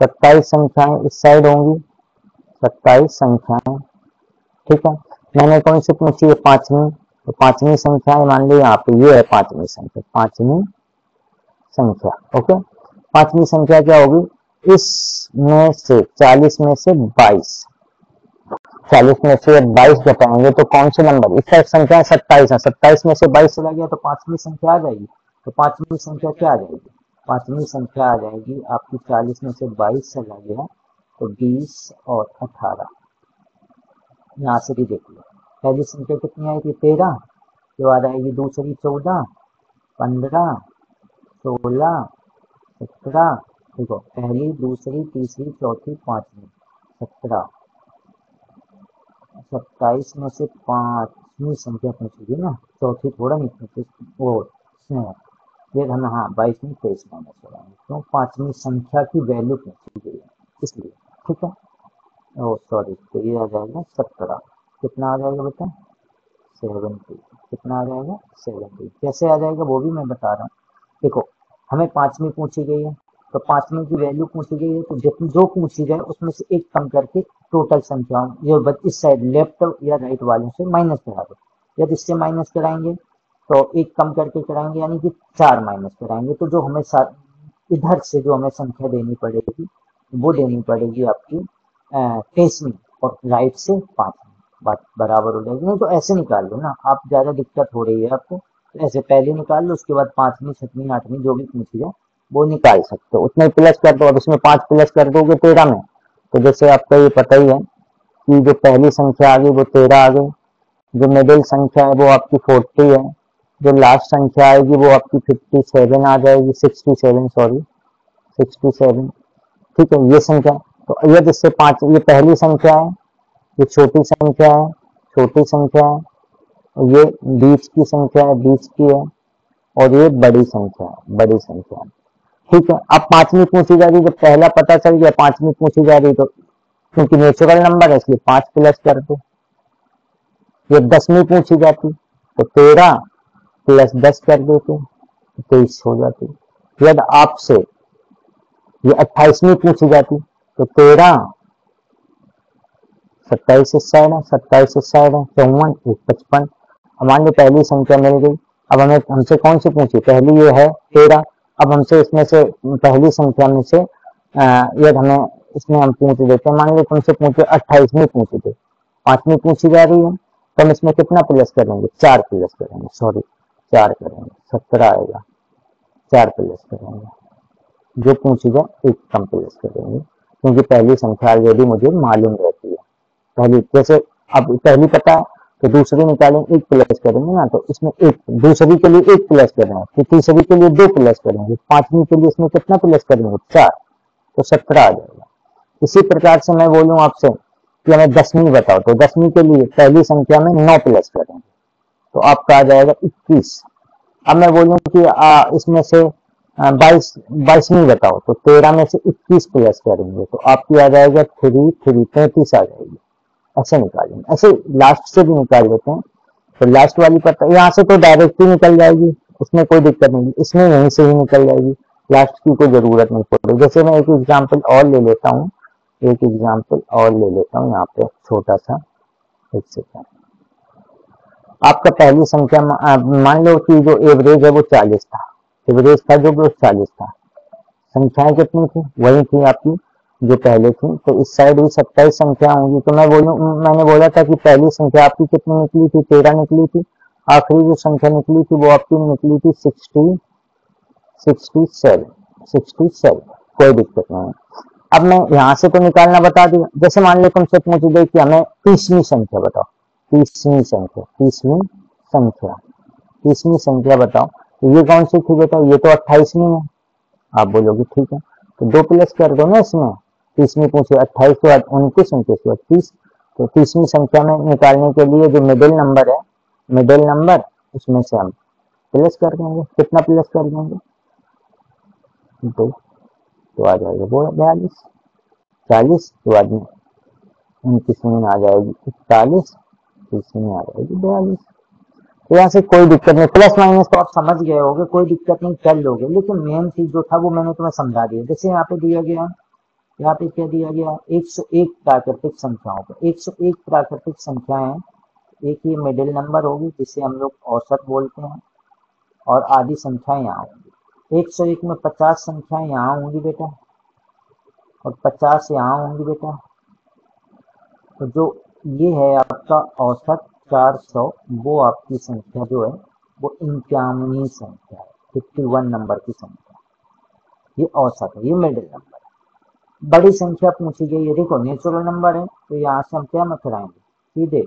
27 संख्याएं इस साइड होंगी, 27 संख्याएं, ठीक है। मैंने कौन सी पूछी है? 5वीं। तो 5वीं संख्याएं मान ली यहाँ पे, ये है 5वीं संख्या, 5वीं संख्या, ओके। 5वीं संख्या क्या होगी? इसमें से 40 में से 22, 40 में से 22 घटाएंगे तो कौन से नंबर? इस साइड संख्या 27 है, 27 में से 22 चला गया तो 5वीं संख्या आ जाएगी। तो 5वीं संख्या क्या आ जाएगी? 5वीं संख्या आ जाएगी आपकी 40 में से 22 चला गया तो 20 और 18। यहाँ से भी देख लो, पहली संख्या कितनी आएगी? 13, जो आ जाएगी दूसरी 14, 15, 16, 17, देखो पहली, दूसरी, तीसरी, चौथी, 5वीं, 17, 27 में से पांचवी संख्या पूछेगी ना, चौथी थोड़ा नहीं पूछे वो इसमें फिर हम हाँ 22 में 23 माइनस कराएंगे, क्यों पांचवी संख्या की वैल्यू पूछी गई है इसलिए। ठीक है, ओ सॉरी, तो ये आ जाएगा 17। कितना आ जाएगा बेटा 70। कितना आ जाएगा 70। कैसे आ जाएगा वो भी मैं बता रहा हूँ। देखो हमें पांचवी पूछी गई है, तो पांचवी की वैल्यू पूछी गई है, तो जितनी जो पूछी जाए उसमें से एक कम करके टोटल संख्याओं ये इस साइड लेफ्ट या राइट वालों से माइनस करा दो। जब इससे माइनस कराएंगे तो एक कम करके कराएंगे, यानी कि 4 माइनस कराएंगे, तो जो हमें इधर से जो हमें संख्या देनी पड़ेगी वो देनी पड़ेगी आपकी 23वीं, और राइट से 5वीं। बात बराबर हो जाएगी। नहीं तो ऐसे निकाल लो ना, आप ज्यादा दिक्कत हो रही है आपको, तो ऐसे पहले निकाल लो, उसके बाद 5वीं 6वीं 8वीं जो भी पूछी जाए वो निकाल सकते हो। उतने प्लस कर दो, और उसमें 5 प्लस कर दोगे 13 में, तो जैसे आपको ये पता ही है कि जो पहली संख्या आ गई वो 13 आ गई, जो मिडिल संख्या है वो आपकी 40 है, जो लास्ट संख्या आएगी वो आपकी 57 आ जाएगी, 67 सॉरी 67। ठीक है, ये संख्या तो ये जिससे 5, ये पहली संख्या है, ये छोटी संख्या है, छोटी संख्या है, और ये बीच की संख्या है, बीच की है, और ये बड़ी संख्या है, बड़ी संख्या है। ठीक है, अब पांचवी पूछी जा रही, जब पहला पता चल गया पांचवी पूछी जा रही, तो क्योंकि नेचुरल नंबर है इसलिए 5 प्लस कर दो। ये 10वीं पूछी जाती तो 13 प्लस 10 कर देते, 23 हो जाती। यदि आपसे ये 28वीं पूछी जाती तो 13 27 इस साइड है, 27 इस साइड है, 54 55। मान लो पहली संख्या मिल गई, अब हमें हमसे कौन सी पूछी, पहली ये है 13। अब हमसे इसमें से पहली संख्या में से यदि हमें इसमें हम पूछ देते हैं, मान लो तुमसे पूछे 28वीं पूछी थी, 5वीं पूछी जा रही है, तो हम इसमें कितना प्लस करेंगे, 4 प्लस करेंगे, सॉरी 4 करेंगे, 17 आएगा, 4 प्लस करेंगे, जो पूछी जाए एक कम प्लस करेंगे, क्योंकि पहली संख्या ऑलरेडी मुझे मालूम रहती है। पहली जैसे अब पहली पता है तो दूसरी निकालेंगे, एक प्लस करेंगे ना, तो इसमें एक, दूसरी के लिए एक प्लस करेंगे, फिर तीसरी के लिए 2 प्लस करेंगे, पांचवी के लिए इसमें कितना प्लस करेंगे 4, तो 17 आ जाएगा। इसी प्रकार से मैं बोलूं आपसे कि हमें 10वीं बताओ, तो 10वीं के लिए पहली संख्या में 9 प्लस करेंगे, तो आपका आ जाएगा 21। अब मैं बोलूं कि इसमें से 22वीं बताओ, तो 13 में से 21 प्लस करेंगे, तो आपकी आ जाएगा 33 आ जाएगी। ऐसे निकालेंगे, ऐसे लास्ट से भी निकाल लेते हैं, तो लास्ट वाली पता यहाँ से तो डायरेक्ट ही निकल जाएगी, उसमें कोई दिक्कत नहीं, इसमें यहीं से ही निकल जाएगी, लास्ट की कोई जरूरत नहीं पड़ेगी। जैसे मैं एक एग्जाम्पल और ले लेता हूँ, एक एग्जाम्पल और ले लेता हूँ यहाँ पे छोटा सा, एक सेकंड। आपका पहली संख्या मान लो कि जो एवरेज है वो 40 था, एवरेज था जो वो 40 था, संख्याएं कितनी थी, वही थी आपकी जो पहले थी, तो इस साइड भी 27 संख्या होंगी। तो मैंने बोला था कि पहली संख्या आपकी कितनी निकली थी, 13 निकली थी, आखिरी जो संख्या निकली थी वो आपकी निकली थी 67। कोई दिक्कत नहीं है। अब मैं यहाँ से तो निकालना बता दिया, जैसे मान लो तुमसे पूछ दे कि हमें 30वीं संख्या बताओ, 30वीं संख्या बताओ, तो ये कौन सी थी बेटा, ये तो 28वीं है। आप बोलोगे ठीक है, तो 2 प्लस कर दो ना इसमें, 30वीं पूछे 28 के बाद 29, 29 के बाद 30, तो 30वीं संख्या में निकालने के लिए जो मिडिल नंबर है, मिडिल नंबर उसमें से हम प्लस कर देंगे, कितना प्लस कर देंगे 2, तो आ जाएगा वो 42, 40 के बाद में 29वीं आ जाएगी 41, 30वीं आ जाएगी 42। तो यहाँ से कोई दिक्कत नहीं, प्लस माइनस तो आप समझ गए होगे, कोई दिक्कत नहीं कर लोगे, लेकिन मेन चीज जो था वो मैंने तुम्हें समझा दिया। जैसे यहाँ पे दिया गया, यहाँ पे क्या दिया गया, 101 प्राकृतिक संख्याओं को, 101 प्राकृतिक संख्याएं, एक ये मिडिल नंबर होगी जिसे हम लोग औसत बोलते हैं, और आधी संख्याएं यहाँ होंगी। 101 में 50 संख्याएं यहाँ होंगी बेटा, और 50 यहाँ होंगी बेटा, तो जो ये है आपका औसत 400, वो आपकी संख्या जो है वो 51वीं संख्या है, 51 नंबर की संख्या, ये औसत है, ये मिडिल नंबर है। बड़ी संख्या पूछी गई है, देखो नेचुरल नंबर है, तो यहाँ से हम क्या मत कराएंगे, सीधे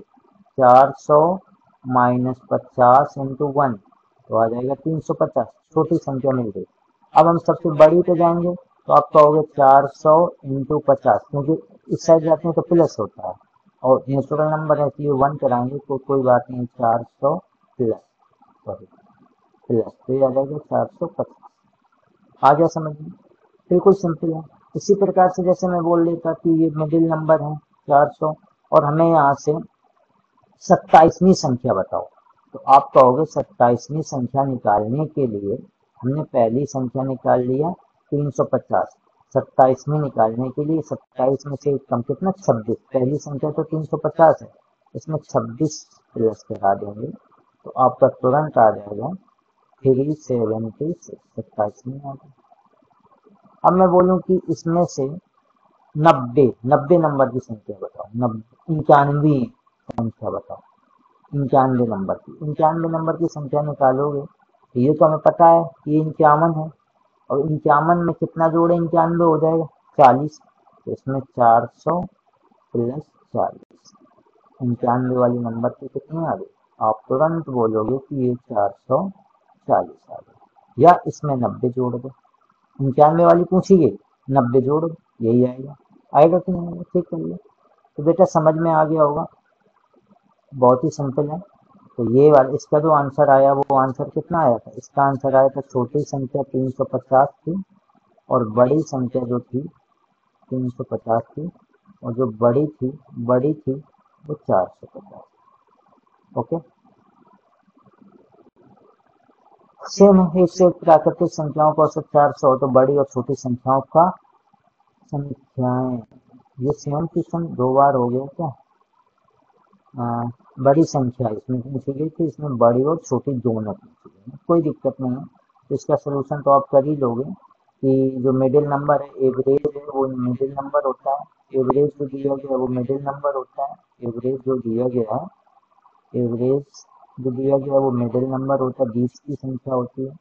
400 माइनस 50 इंटू 1, तो आ जाएगा 350, छोटी संख्या मिल गई। अब हम सबसे बड़ी पे जाएंगे, तो आपका होगा 400 इंटू 50, क्योंकि इस साइड जाते हैं तो प्लस होता है, और नेचुरल नंबर है कि 1 कराएंगे तो कोई बात नहीं, 400 प्लस, सॉरी प्लस, तो ये आ जाएगा 450। आ गया समझ में? बिल्कुल सिंपल है। इसी प्रकार से जैसे मैं बोल लेता कि ये मिडिल नंबर है 400 और हमें यहाँ से 27वीं संख्या बताओ, तो आप कहोगे 27वीं संख्या निकालने के लिए हमने पहली संख्या निकाल लिया 350, 27वीं निकालने के लिए 27 में से कम कितना 26, पहली संख्या तो 350 है, इसमें 26 प्लस करा देंगे तो आपका तुरंत आ जाएगा 376, 27वीं आ गई। अब मैं बोलूं कि इसमें से 90 नंबर की संख्या बताओ, 91 संख्या बताओ, 91 नंबर की संख्या निकालोगे तो ये तो हमें पता है कि ये 51 है, और 51 में कितना जोड़े 91 हो जाएगा 40, तो इसमें 400 प्लस 40, 91 वाली नंबर की कितनी आ गई, आप तुरंत बोलोगे कि ये 440 आ गई, या इसमें 90 जोड़ दो, 91 वाली पूछी गई 90 जोड़ दो, यही आएगा। आएगा कि नहीं आएगा, ठीक करिए। तो बेटा समझ में आ गया होगा, बहुत ही सिंपल है। तो ये वाला इसका जो आंसर आया वो आंसर कितना आया था, इसका आंसर आया था छोटी संख्या 350 थी और बड़ी संख्या जो थी 350 थी, और जो बड़ी थी वो 450। ओके, सेम है, एक से एक प्राकृतिक संख्याओं का औसत 400, तो बड़ी और छोटी संख्याओं का संख्याएं, ये सेम क्वेश्चन 2 बार हो गया क्या। बड़ी संख्या इसमें पूछी गई थी, इसमें बड़ी और छोटी दोनों पूछी गई, कोई दिक्कत नहीं है। तो इसका सोल्यूशन तो आप कर ही लोगे कि जो मिडिल नंबर है एवरेज है वो मिडिल नंबर होता है, एवरेज जो दिया गया है वो मिडिल नंबर होता है, एवरेज जो दिया गया है, एवरेज जो दिया गया है वो मिडिल नंबर होता है, बीच की संख्या होती है,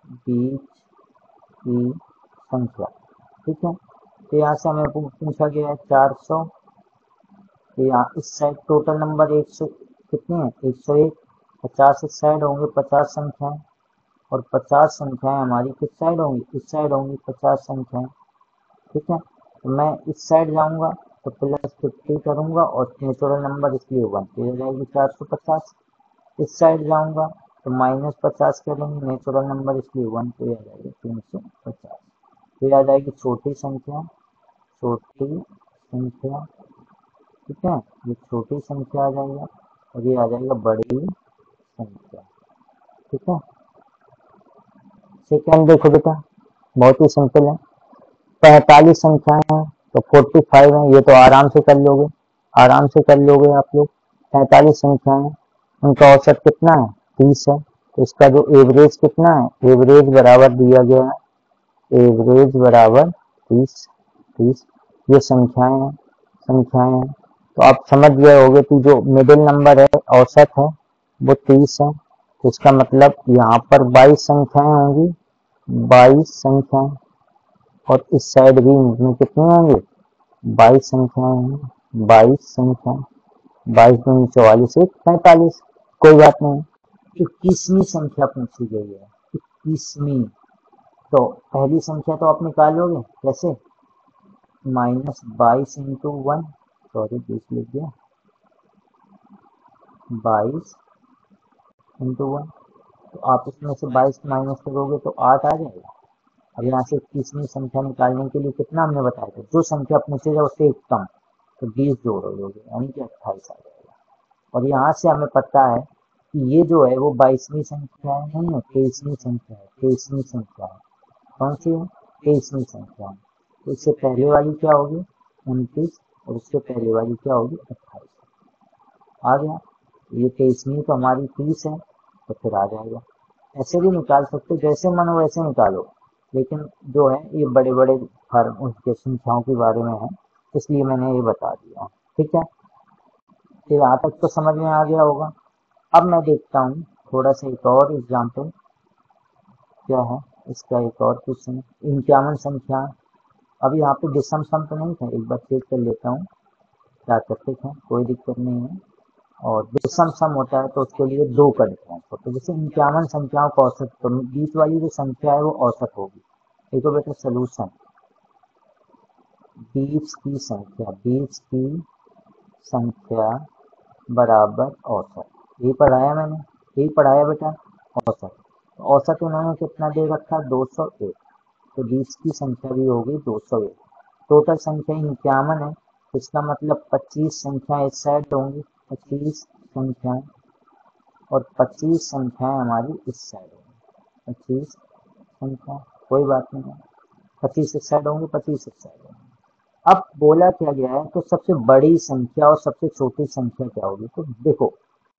बीच की संख्या, ठीक है। तो यहाँ से हमें पूछा गया है 400, तो यहाँ इस साइड टोटल नंबर 100 कितने हैं 101, 50 इस साइड होंगे 50 संख्याएं, और 50 संख्याएं हमारी किस साइड होंगी, इस साइड होंगी 50 संख्याएं, ठीक है। तो मैं इस साइड जाऊंगा तो प्लस 50 करूंगा और नेचुरल नंबर इसलिए 1 तो हो जाएगी 450, इस साइड जाऊंगा तो माइनस 50 करेंगे, नेचुरल नंबर इसलिए 1 तो आ जाएगा 350, फिर आ जाएगी छोटी संख्या, ठीक है, ये छोटी संख्या आ जाएगा और ये आ जाएगा बड़ी संख्या, ठीक है। सेकेंड देखो बेटा, बहुत ही सिंपल है, 45 संख्याएं हैं तो 45 है, ये तो आराम से कर लोगे, आराम से कर लोगे आप लोग। 45 संख्याएं हैं, उनका औसत कितना है 30 है, तो इसका जो एवरेज कितना है, एवरेज बराबर दिया गया है, एवरेज बराबर 30, 30 ये संख्याएं हैं, तो आप समझ गए होंगे कि जो मिडिल नंबर है औसत है वो 30 है, तो इसका मतलब यहाँ पर 22 संख्याएं होंगी, 22 संख्याएं, और इस साइड भी में कितने होंगे 22 संख्याएं होंगी, 22 संख्याएं, 22 दूनी 44, 45, कोई बात नहीं। 21वीं संख्या पूछी गई है, 21वीं, तो पहली संख्या तो आप निकालोगे कैसे, -22 इंटू 1, सॉरी 20 लिख दिया, 22 इंटू 1, तो आप इसमें से 22 माइनस करोगे तो 8 आ जाएगा। अब यहाँ से 21वीं संख्या निकालने के लिए कितना हमने बताया था, जो संख्या पूछेगा उससे एक कम, तो 20 जोड़ोगे यानी कि 28 आ जाएगा। और यहाँ से हमें पता है कि ये जो है वो 22वीं संख्या नहीं है, 23वीं संख्या है, 23वीं संख्या है, कौन सी है 23वीं संख्या है, तो इससे पहले वाली क्या होगी 29, और उससे पहले वाली क्या होगी 28, आ गया। ये 23वीं तो हमारी 30 है, तो फिर आ जाएगा। ऐसे भी निकाल सकते, जैसे मन हो वैसे निकालो, लेकिन जो है ये बड़े बड़े फर्म उसके संख्याओं के बारे में है, इसलिए मैंने ये बता दिया, ठीक है। तो यहाँ तक तो समझ में आ गया होगा। अब मैं देखता हूँ थोड़ा सा एक और एग्जाम्पल क्या है इसका, एक और क्वेश्चन, 51 संख्या, अब यहाँ पे विषम सम तो नहीं था, एक बार चेक कर लेता हूँ क्या करते थे, कोई दिक्कत नहीं है। और विषम सम होता है तो उसके लिए 2 का डिफरेंस होता है, जैसे 51 संख्याओं का औसत, तो बीच वाली जो संख्या है वो औसत होगी। देखो बेटा सोल्यूशन, बीच की संख्या बराबर औसत। यही पढ़ाया मैंने, यही पढ़ाया बेटा, औसत। औसत उन्होंने कितना दे रखा, 201, तो 20 की संख्या भी हो गई 201। टोटल संख्या 51 है, इसका मतलब 25 संख्याएं इस साइड होंगी, 25 संख्याएं, और 25 संख्याएं हमारी इस साइड होंगी, 25 संख्या, कोई बात नहीं है, 25 इस साइड होंगी, 25 इस साइड होंगी। अब बोला क्या गया है, तो सबसे बड़ी संख्या और सबसे छोटी संख्या क्या होगी, तो देखो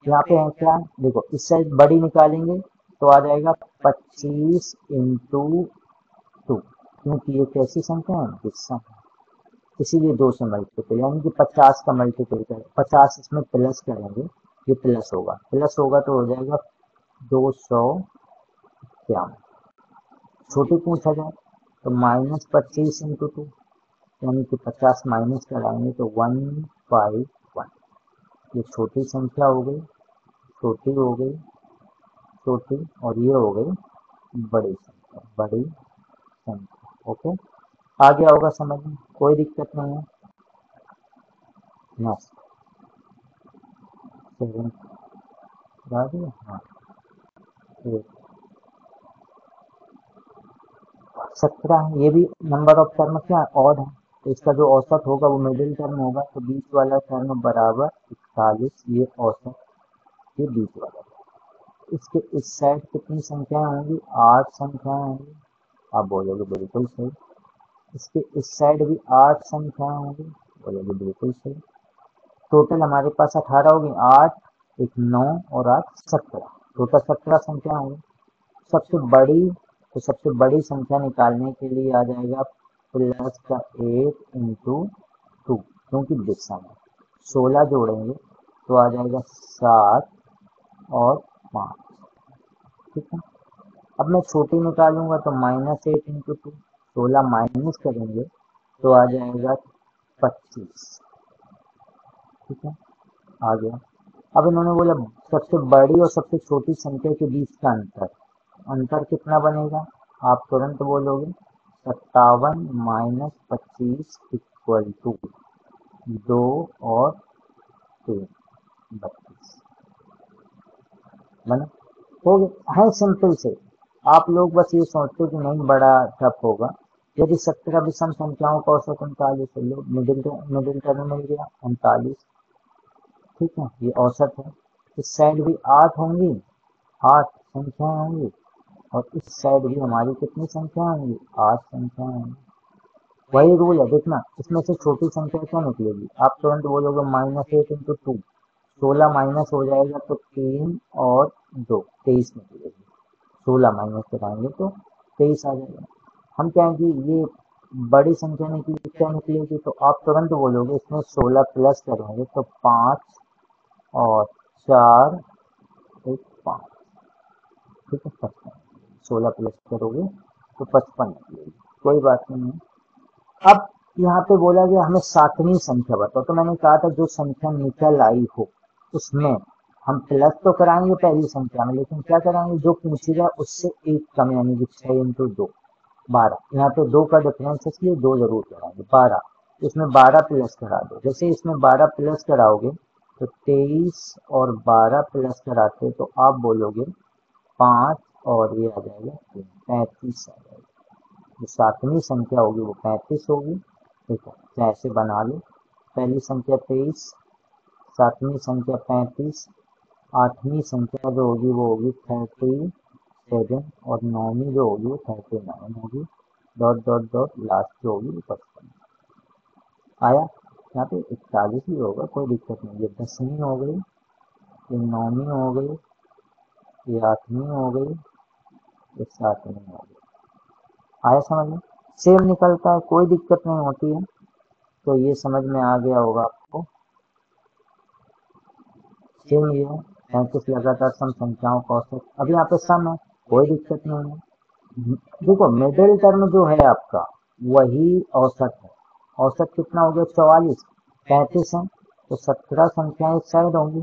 यहाँ पे है क्या, देखो इस साइड बड़ी निकालेंगे तो आ जाएगा 25 इंटू 2, क्योंकि ये कैसी संख्या है, विषम, इसीलिए 2 से मल्टीपल, यानी कि 50 का मल्टीपल करें, 50 इसमें प्लस करेंगे, ये प्लस होगा, प्लस होगा तो हो जाएगा 251। छोटी पूछा जाए तो -25 इंटू 2, यानी कि 50 माइनस कराएंगे तो 151। ये छोटी संख्या हो गई, छोटी हो गई, छोटी, और ये हो गई बड़ी संख्या, बड़ी संख्या। ओके, आ गया होगा समझ में, कोई दिक्कत नहीं है। नेक्स्ट 7 आ गया, हाँ 17, ये भी नंबर ऑफ टर्म क्या ऑड है, तो इसका जो औसत होगा वो मिडिल टर्म होगा, तो बीच वाला टर्म बराबर 41, ये औसत, ये बीच वाला। इसके इस साइड कितनी संख्याएं होंगी, 8 संख्याएं होंगी, आप बोलोगे बिल्कुल सही। इसके इस साइड भी 8 संख्याएं होंगी, बोलोगे बिल्कुल सही। टोटल हमारे पास 18 होगी, 8 एक 9 और 8 17, टोटल 17 संख्या होंगी। सबसे बड़ी, तो सबसे बड़ी संख्या निकालने के लिए आ जाएगा प्लस का 8 इंटू 2, क्योंकि दिशा में 16 जोड़ेंगे तो आ जाएगा 7 और 5, ठीक है। अब मैं छोटी निकालूंगा तो -8 इंटू 2, 16 माइनस करेंगे तो आ जाएगा 25, ठीक है, आ गया। अब इन्होंने बोला सबसे बड़ी और सबसे छोटी संख्या के बीच का अंतर, अंतर कितना बनेगा, आप तुरंत बोलोगे 57 माइनस 25 इक्वल टू 2 और 3, 32 बना, हो गया, है सिंपल से। आप लोग बस ये सोचते कि नहीं बड़ा टफ होगा। यदि 17 विषम संख्याओं का औसत 39 है, लो मिडिल टर्म मिल गया 39, ठीक है, ये औसत है। इस साइड भी 8 होंगी, 8 संख्याएं होंगी, और इस साइड भी हमारी कितनी संख्या होंगी, 8 संख्या होंगी। वही रूल है, देखना इसमें से छोटी संख्या क्या निकलेगी, आप तुरंत बोलोगे -8 इंटू 2, 16 माइनस हो जाएगा तो 3 और 2, 23 निकलेगी, 16 माइनस कराएंगे तो 23 आ जाएगा। हम कहेंगे ये बड़ी संख्या निकली, क्या निकलेगी, तो आप तुरंत बोलोगे इसमें 16 प्लस करेंगे तो 5 और 4 एक 5, ठीक है, 55, 16 प्लस करोगे तो 55 निकलेगी, कोई बात नहीं है। अब यहाँ पे बोला गया हमें 7वीं संख्या बताओ, तो मैंने कहा था जो संख्या निकल आई हो उसमें हम प्लस तो कराएंगे पहली संख्या में, लेकिन क्या कराएंगे, जो पूछेगा उससे एक कम, यानी कि 6 इंटू 2 12, यहाँ पे 2 का डिफरेंस है इसलिए 2 जरूर कराएंगे, 12, इसमें 12 प्लस करा दो। जैसे इसमें 12 प्लस कराओगे तो 23 और 12 प्लस कराते तो आप बोलोगे 5 और ये आ जाएगा 35 आ जाएगा। जो 7वीं संख्या होगी वो 35 होगी, ठीक है, तो ऐसे बना लो, पहली संख्या 23, 7वीं संख्या 35, 8वीं संख्या जो होगी वो होगी 37, और 9वीं जो होगी वो 39 होगी, डॉट डॉट डॉट लास्ट जो होगी वो 55 आया। यहाँ पे 41 ही होगा, कोई दिक्कत नहीं। ये 10वीं हो गई, ये 9वीं हो गई, ये 8वीं हो गई, ये 7वीं हो गई, आया समझ में, सेम निकलता है, कोई दिक्कत नहीं होती है। तो ये समझ में आ गया होगा आपको। सेम ये है 35 लगातार सम संख्याओं का औसत, अब यहाँ पे सम है, कोई दिक्कत नहीं है। देखो मिडिल टर्म जो है आपका वही औसत है, औसत कितना हो गया 44, 35 है तो 17 संख्याएं इस साइड होंगी,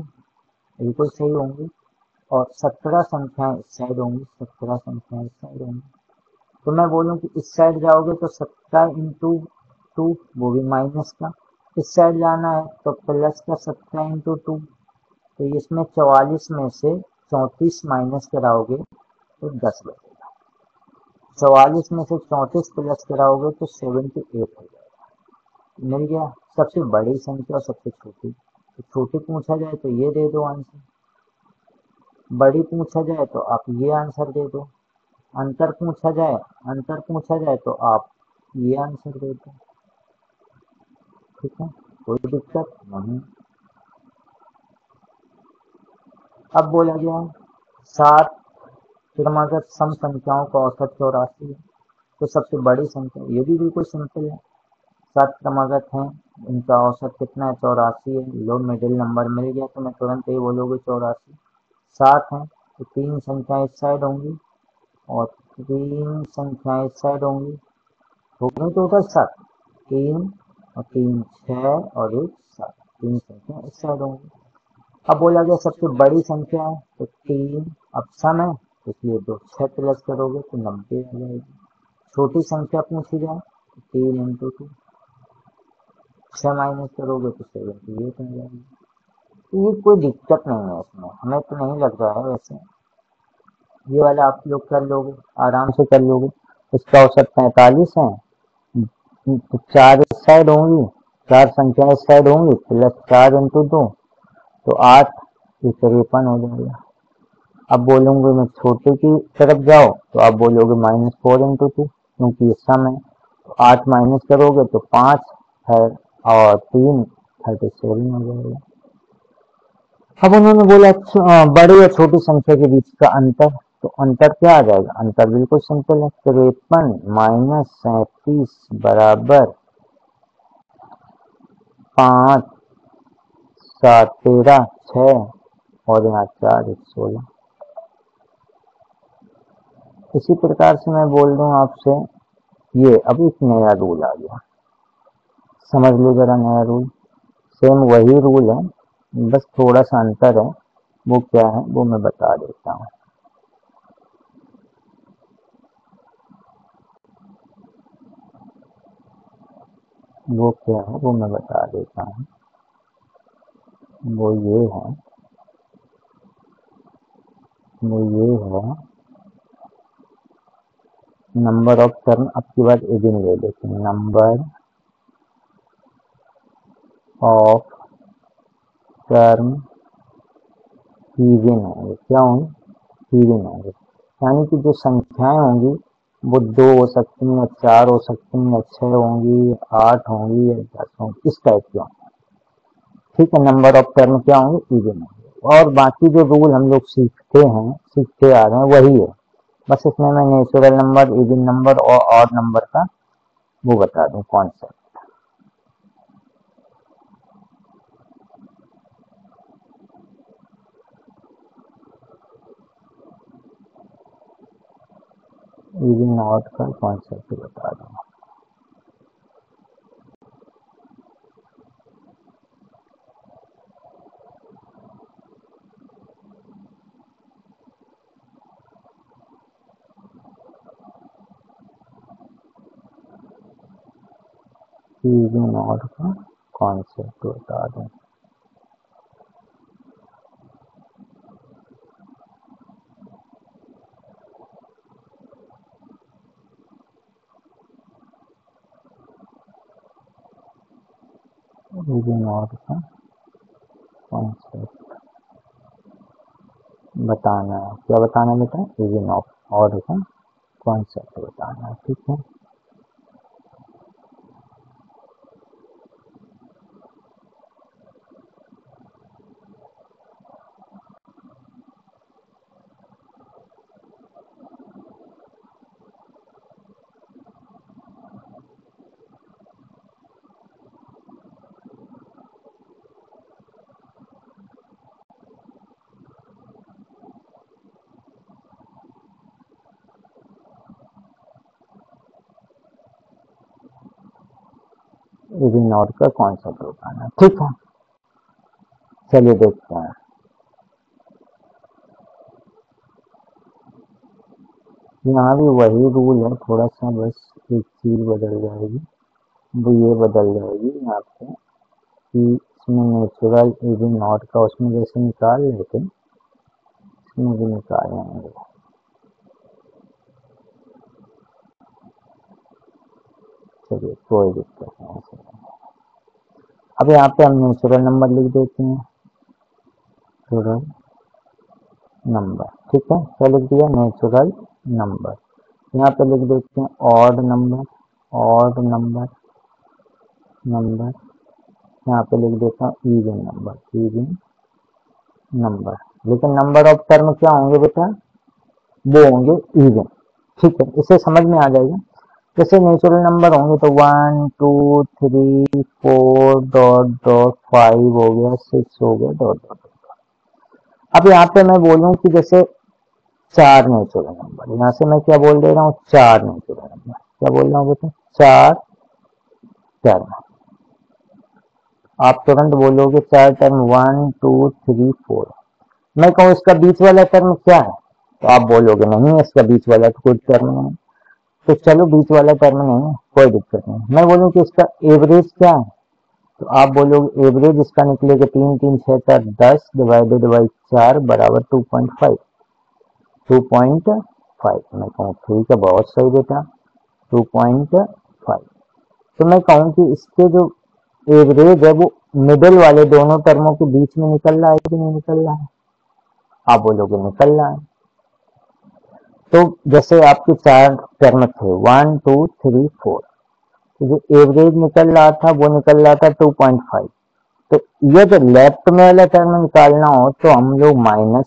बिल्कुल सही होंगी, और 17 संख्याएं इस साइड होंगी, 17 संख्याएं इस साइड होंगी। तो मैं बोलूं कि इस साइड जाओगे तो 17 इंटू 2 वो भी माइनस का, इस साइड जाना है तो प्लस का 17×2, तो इसमें 44 में से 34 माइनस कराओगे तो 10 बचेगा। 44 में से 34 प्लस कराओगे तो 78 हो जाएगा। मिल गया सबसे बड़ी संख्या और सबसे छोटी। तो छोटी पूछा जाए तो ये दे दो आंसर, बड़ी पूछा जाए तो आप ये आंसर दे दो, अंतर पूछा जाए तो आप ये आंसर दे दो। ठीक है, कोई दिक्कत नहीं। अब बोला गया 7 क्रमागत सम संख्याओं का औसत 84 है, तो सबसे बड़ी संख्या ये भी बिल्कुल सिंपल है। 7 क्रमागत हैं, इनका औसत कितना है? 84 है। लो मिडिल नंबर मिल गया तो मैं तुरंत ही बोलोगे 84। 7 है तो 3 संख्याएं इस साइड होंगी और 3 संख्याएं इस साइड होंगी, हो गई टोटल 7। 3 और 3 6 और 1 7, 3 संख्या इस साइड होंगी। अब बोला गया सबसे बड़ी संख्या है तो 3, अब सम है तो इसलिए 2 6 प्लस करोगे तो 90 आ जाएगी। छोटी संख्या पूछी जाए तो 3×2, 6 माइनस करोगे तो 78 आ जाएगी। तो ये कोई दिक्कत नहीं है इसमें, हमें तो नहीं लग रहा है वैसे। ये वाला आप लोग कर लोगे, आराम से कर लोगे। इसका औसत 45 है, तो 4 इस साइड होंगी, 4 संख्या इस साइड होंगी, प्लस 4×2 तो 8, ये 53 हो जाएगा। अब बोलूंगे मैं छोटे की तरफ जाओ तो आप बोलोगे -4×2, क्योंकि ये सम है। तो 8 माइनस करोगे तो 5 है और 3 37 हो जाएगा। अब उन्होंने बोला बड़ी और छोटी संख्या के बीच का अंतर, तो अंतर क्या आ जाएगा? अंतर बिल्कुल सिंपल है, 53 माइनस 37 बराबर 5 7 13 6 और यहाँ 4 1 16। इसी प्रकार से मैं बोल दूं आपसे, ये अब एक नया रूल आ गया, समझ लो जरा नया रूल। सेम वही रूल है, बस थोड़ा सा अंतर है। वो क्या है वो मैं बता देता हूँ। वो क्या है वो मैं बता देता हूँ। वो ये है, वो ये है, नंबर ऑफ टर्म। अब की बार इवन ले लेते हैं, नंबर ऑफ टर्म इवन होंगे। क्या होंगे? इवन होंगे, यानी कि जो संख्याएं होंगी वो 2 हो सकती हैं, 4 हो सकती हैं, 6 होंगी, 8 होंगी या 10 होंगी, इस टाइप की होंगी। ठीक है, नंबर ऑफ टर्म क्या होंगे? इवन होंगे। और बाकी जो रूल हम लोग सीखते आ रहे हैं वही है, बस इसमें मैं नेचुरल नंबर, इवन नंबर और ऑड नंबर का वो बता दूं कॉन्सेप्ट। इवन ऑड का कॉन्सेप्ट बता दूं। इवन ऑड का कॉन्सेप्ट बता दूं। इवन ऑड का कॉन्सेप्ट बताना है। क्या बताना है बेटा? इवन ऑड का कॉन्सेप्ट बताना है। ठीक है, इवन ऑड का कॉन्सेप्ट बताना है। ठीक है, चलिए देखते हैं। यहाँ भी वही रूल है, थोड़ा सा बस एक चीज बदल जाएगी, वो ये बदल जाएगी यहाँ पे। कि इसमें नेचुरल इवन ऑड का उसमें जैसे निकाल लेते इसमें भी निकाल लेंगे। चलिए कोई दिक्कत नहीं। अब यहाँ पे हम नेचुरल नंबर लिख देते हैं, नेचुरल नंबर, ठीक है। क्या लिख दिया? Natural number. यहाँ पे लिख देते हैं odd number, odd number, number. यहाँ पे लिख देता हूँ इवन नंबर, इवन नंबर। लेकिन नंबर ऑफ टर्म क्या होंगे बेटा? वो होंगे इवन, ठीक है। इसे समझ में आ जाएगा। जैसे नेचुरल नंबर होंगे तो 1 2 3 4 डॉट डॉट 5 हो गया, 6 हो गया, डॉट डॉट। अब यहाँ पे मैं बोलूँ कि जैसे 4 नेचुरल नंबर, यहाँ से मैं क्या बोल दे रहा हूँ? 4 नेचुरल नंबर। क्या बोल रहा हूँ बेटा? 4 टर्म। आप तुरंत बोलोगे 4 टर्म, 1 2 3 4। मैं कहूँ इसका बीच वाला टर्म क्या है, तो आप बोलोगे नहीं इसका बीच वाला तो कोई टर्म नहीं। तो चलो बीच वाला टर्म नहीं है, कोई दिक्कत नहीं। मैं बोलूँ कि इसका एवरेज क्या है, तो आप बोलोगे एवरेज इसका निकलेगा 3 3 6 4 10 डिवाइडेड बाई 4 बराबर 2.5। 2.5। मैं कहूँ ठीक है, बहुत सही बेटा, 2.5। तो मैं कहूँ कि इसके जो एवरेज है वो मिडिल वाले दोनों टर्मों के बीच में निकल रहा है कि नहीं निकल रहा है? आप बोलोगे निकल रहा है। तो जैसे आपके 4 टर्म थे 1 2 3 4, तो जो एवरेज निकल रहा था वो निकल रहा था 2.5। तो ये जो लेफ्ट में वाला टर्म निकालना हो तो हम लोग माइनस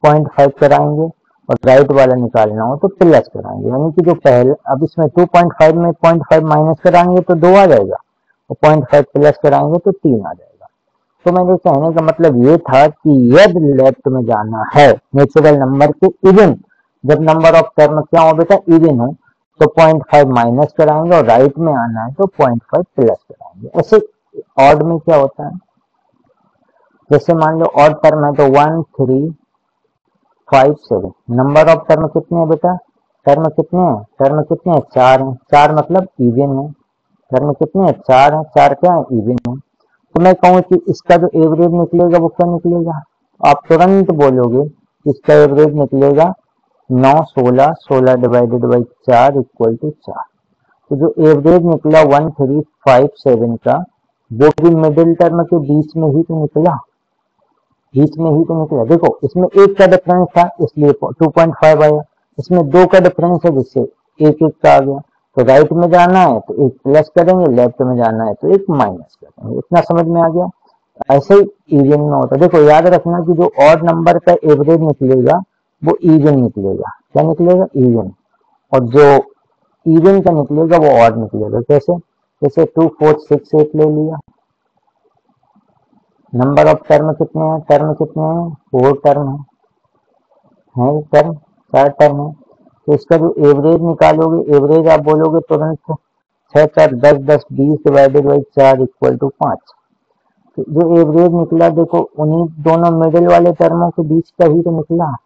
0.5 कराएंगे, और राइट वाला निकालना हो तो प्लस कराएंगे। यानी कि जो पहले, अब इसमें 2.5 में 0.5 माइनस कराएंगे तो 2 आ जाएगा, और 0.5 प्लस कराएंगे तो 3 आ जाएगा। तो मेरे कहने का मतलब ये था कि यदि लेफ्ट में जाना है नेचुरल नंबर के इवन, जब नंबर ऑफ टर्म क्या हो बेटा? इवन हो, तो 0.5 माइनस कराएंगे, और राइट में आना है तो 0.5 प्लस कराएंगे। ऐसे ऑड में क्या होता है, जैसे मान लो ऑड टर्म है तो 1 3 5 7। नंबर ऑफ टर्म कितने हैं बेटा? टर्म कितने हैं? टर्म कितने हैं? 4 हैं। 4 मतलब इवन है। टर्म कितने हैं? 4 हैं। 4 क्या है? इवन है। तो मैं कहूँ कि इसका जो एवरेज निकलेगा वो क्या निकलेगा? आप तुरंत बोलोगे इसका एवरेज निकलेगा 9 16, 16 डिवाइडेड बाई 4 इक्वल टू 4। तो जो एवरेज निकला 1 3 5 7 का, वो भी मिडिल टर्म के बीच में ही तो निकला, बीच में ही तो निकला। देखो इसमें 1 का डिफरेंस था इसलिए 2.5 आया, इसमें 2 का डिफरेंस है जिससे 1 1 का आ गया। तो राइट में जाना है तो 1 प्लस करेंगे, लेफ्ट में जाना है तो 1 माइनस करेंगे। इतना समझ में आ गया। ऐसे ही इवन में होता है। देखो याद रखना कि जो ऑड नंबर का एवरेज निकलेगा वो इवन निकलेगा। क्या निकलेगा? इवन। और जो इवन का निकलेगा वो ऑड निकलेगा। कैसे? जैसे 2 4 6 8 ले लिया। नंबर ऑफ टर्म कितने हैं? टर्म कितने हैं? 4 टर्म है टर्म, 4 टर्म है। तो इसका जो एवरेज निकालोगे, एवरेज आप बोलोगे तुरंत 6 4 10 10 20 डिवाइडेड बाई 4 इक्वल टू 5। तो जो एवरेज निकला देखो उन्हीं दोनों मिडिल वाले टर्मों के बीच का ही तो निकला।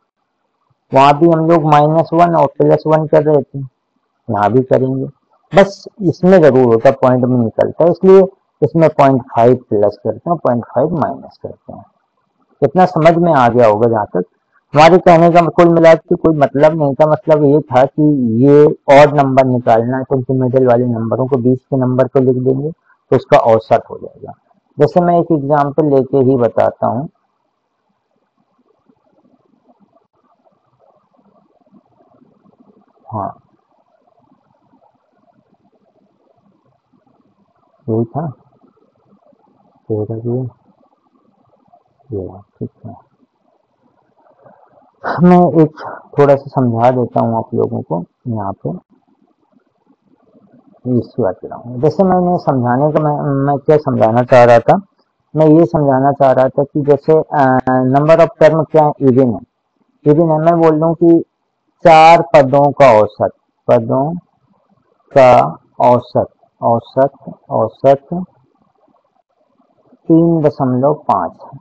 वहां भी हम लोग -1 और +1 कर रहे थे, यहाँ भी करेंगे। बस इसमें जरूर होता पॉइंट में निकलता है, इसलिए इसमें 0.5 प्लस करते हैं, 0.5 माइनस करते हैं। इतना समझ में आ गया होगा। जहाँ तक हमारे कहने का कुल मिला के कोई मतलब नहीं था। मतलब ये था कि ये ऑड नंबर निकालना है तो उनके मिडिल वाले नंबरों को बीच के नंबर को लिख देंगे तो उसका औसत हो जाएगा। जैसे मैं एक एग्जाम्पल लेके ही बताता हूँ। हाँ यही था, ठीक है। मैं एक थोड़ा सा समझा देता हूँ आप लोगों को। यहाँ पे इश्यू आते रहूँगा। जैसे मैंने समझाने का मैं क्या समझाना चाह रहा था, मैं ये समझाना चाह रहा था कि जैसे नंबर ऑफ टर्म क्या है? इवन है। इवन है, मैं बोल रहा हूँ कि 4 पदों का औसत, पदों का औसत, औसत औसत 3.5 है।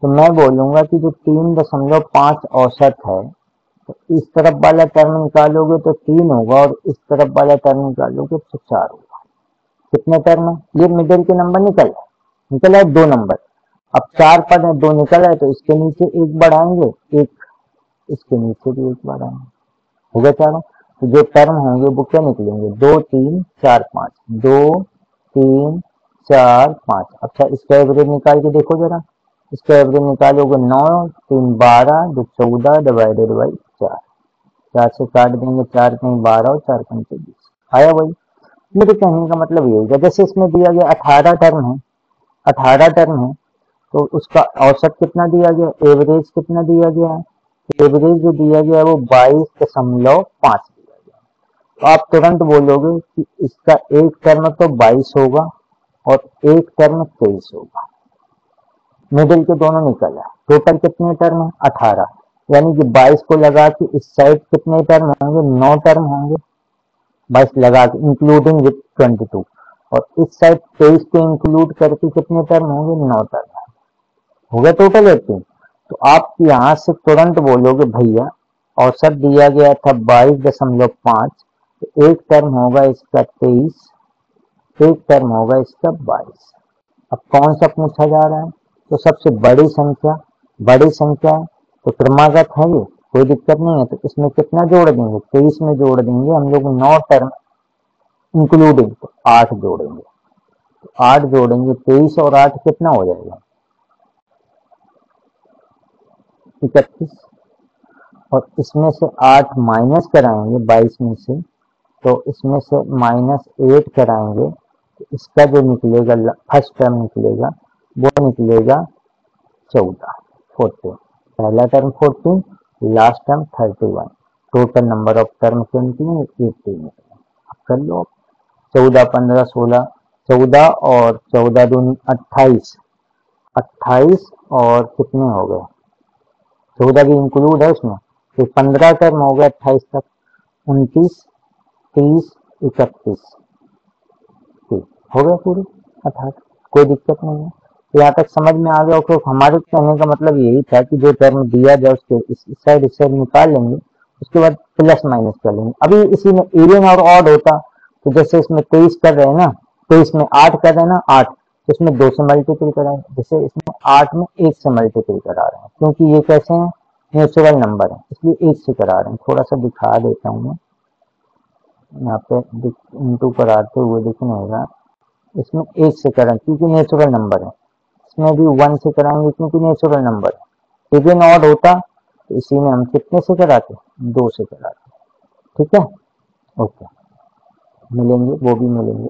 तो मैं बोलूंगा कि जो 3.5 औसत है, तो इस तरफ वाला टर्म निकालोगे तो 3 होगा, और इस तरफ वाला टर्म निकालोगे तो 4 होगा। कितने टर्म है, ये मिडिल के नंबर निकल आए 2 नंबर। अब 4 पद है, 2 निकल आए तो इसके नीचे 1 बढ़ाएंगे, एक इसके नीचे भी 1 बढ़ाएंगे, हो गया चारों। तो जो टर्म होंगे वो क्या निकलेंगे, 2 3 4 5, 2 3 4 5। अच्छा इसका एवरेज निकाल के देखो जरा, इसका एवरेज निकालोगे 9 3 12 जो 14 डिवाइडेड बाई 4, 4 से काट देंगे, 4 कहीं 12 और 4 पंचे 20, आया वही। मेरे कहने का मतलब ये होगा, जैसे इसमें दिया गया 18 टर्म है, 18 टर्म है, तो उसका औसत कितना दिया गया, एवरेज कितना दिया गया है, एवरेज जो दिया गया है वो 22.5 दिया गया। तो आप तुरंत बोलोगे कि इसका एक टर्म तो 22 होगा और एक टर्म 23 होगा, मिडिल के दोनों निकल है, टोटल कितने टर्म है 18, यानी कि 22 को लगा के इस साइड कितने टर्म होंगे, 9 टर्म होंगे, 22 लगा के इंक्लूडिंग विथ 22, और इस साइड 23 को इंक्लूड करके कितने टर्म होंगे, 9 टर्म हो गया टोटल 18। तो आप यहां से तुरंत बोलोगे भैया औसत दिया गया था 22.5, तो एक टर्म होगा इसका 23, एक टर्म होगा इसका 22। अब कौन सा पूछा जा रहा है, तो सबसे बड़ी संख्या, बड़ी संख्या है तो क्रमागत है ये, कोई दिक्कत नहीं है। तो इसमें कितना जोड़ देंगे, 23 में जोड़ देंगे हम लोग 9 टर्म इंक्लूडिंग, तो 8 जोड़ेंगे, तो 8 जोड़ेंगे, 23 और 8 कितना हो जाएगा 31, और इसमें से 8 माइनस कराएंगे 22 में से, तो इसमें से -8 कराएंगे, तो इसका जो निकलेगा फर्स्ट टर्म निकलेगा वो निकलेगा 14, 14, पहला term 14, last term 31, total number of term क्या निकलेंगे 18 निकलेंगे। अब कर लो, 14 15 16, 14 और 14 दूनी 28, 28 और कितने हो गए, 14 भी इंक्लूड है उसमें, तो 15 टर्म हो गए 28 तक, 29 30 31, ठीक हो गया पूरी 18, कोई दिक्कत नहीं है। तो यहाँ तक समझ में आ गया। तो हमारे कहने का मतलब यही था कि जो टर्म दिया जाए उसके इस साइड निकाल लेंगे, उसके बाद प्लस माइनस कर लेंगे। अभी इसी में इवन और ऑड होता, तो जैसे इसमें 23 कर रहे हैं ना, तो इसमें 8 कर रहे हैं ना, 8 तो इसमें 2 से मल्टीपल कराएं, जैसे इसमें 8 में 1 से मल्टीपल करा रहे हैं, क्योंकि ये कैसे हैं नेचुरल नंबर है, इसलिए 1 से करा रहे हैं। थोड़ा सा दिखा देता हूँ मैं, यहाँ पे इंटू कराते हुए दिखने होगा, इसमें 1 से करें क्योंकि नेचुरल नंबर है, इसमें भी 1 से कराएंगे क्योंकि नेचुरल नंबर है। इवन ऑड होता तो इसी में हम कितने से कराते, 2 से कराते, ठीक है, ओके, मिलेंगे वो भी मिलेंगे।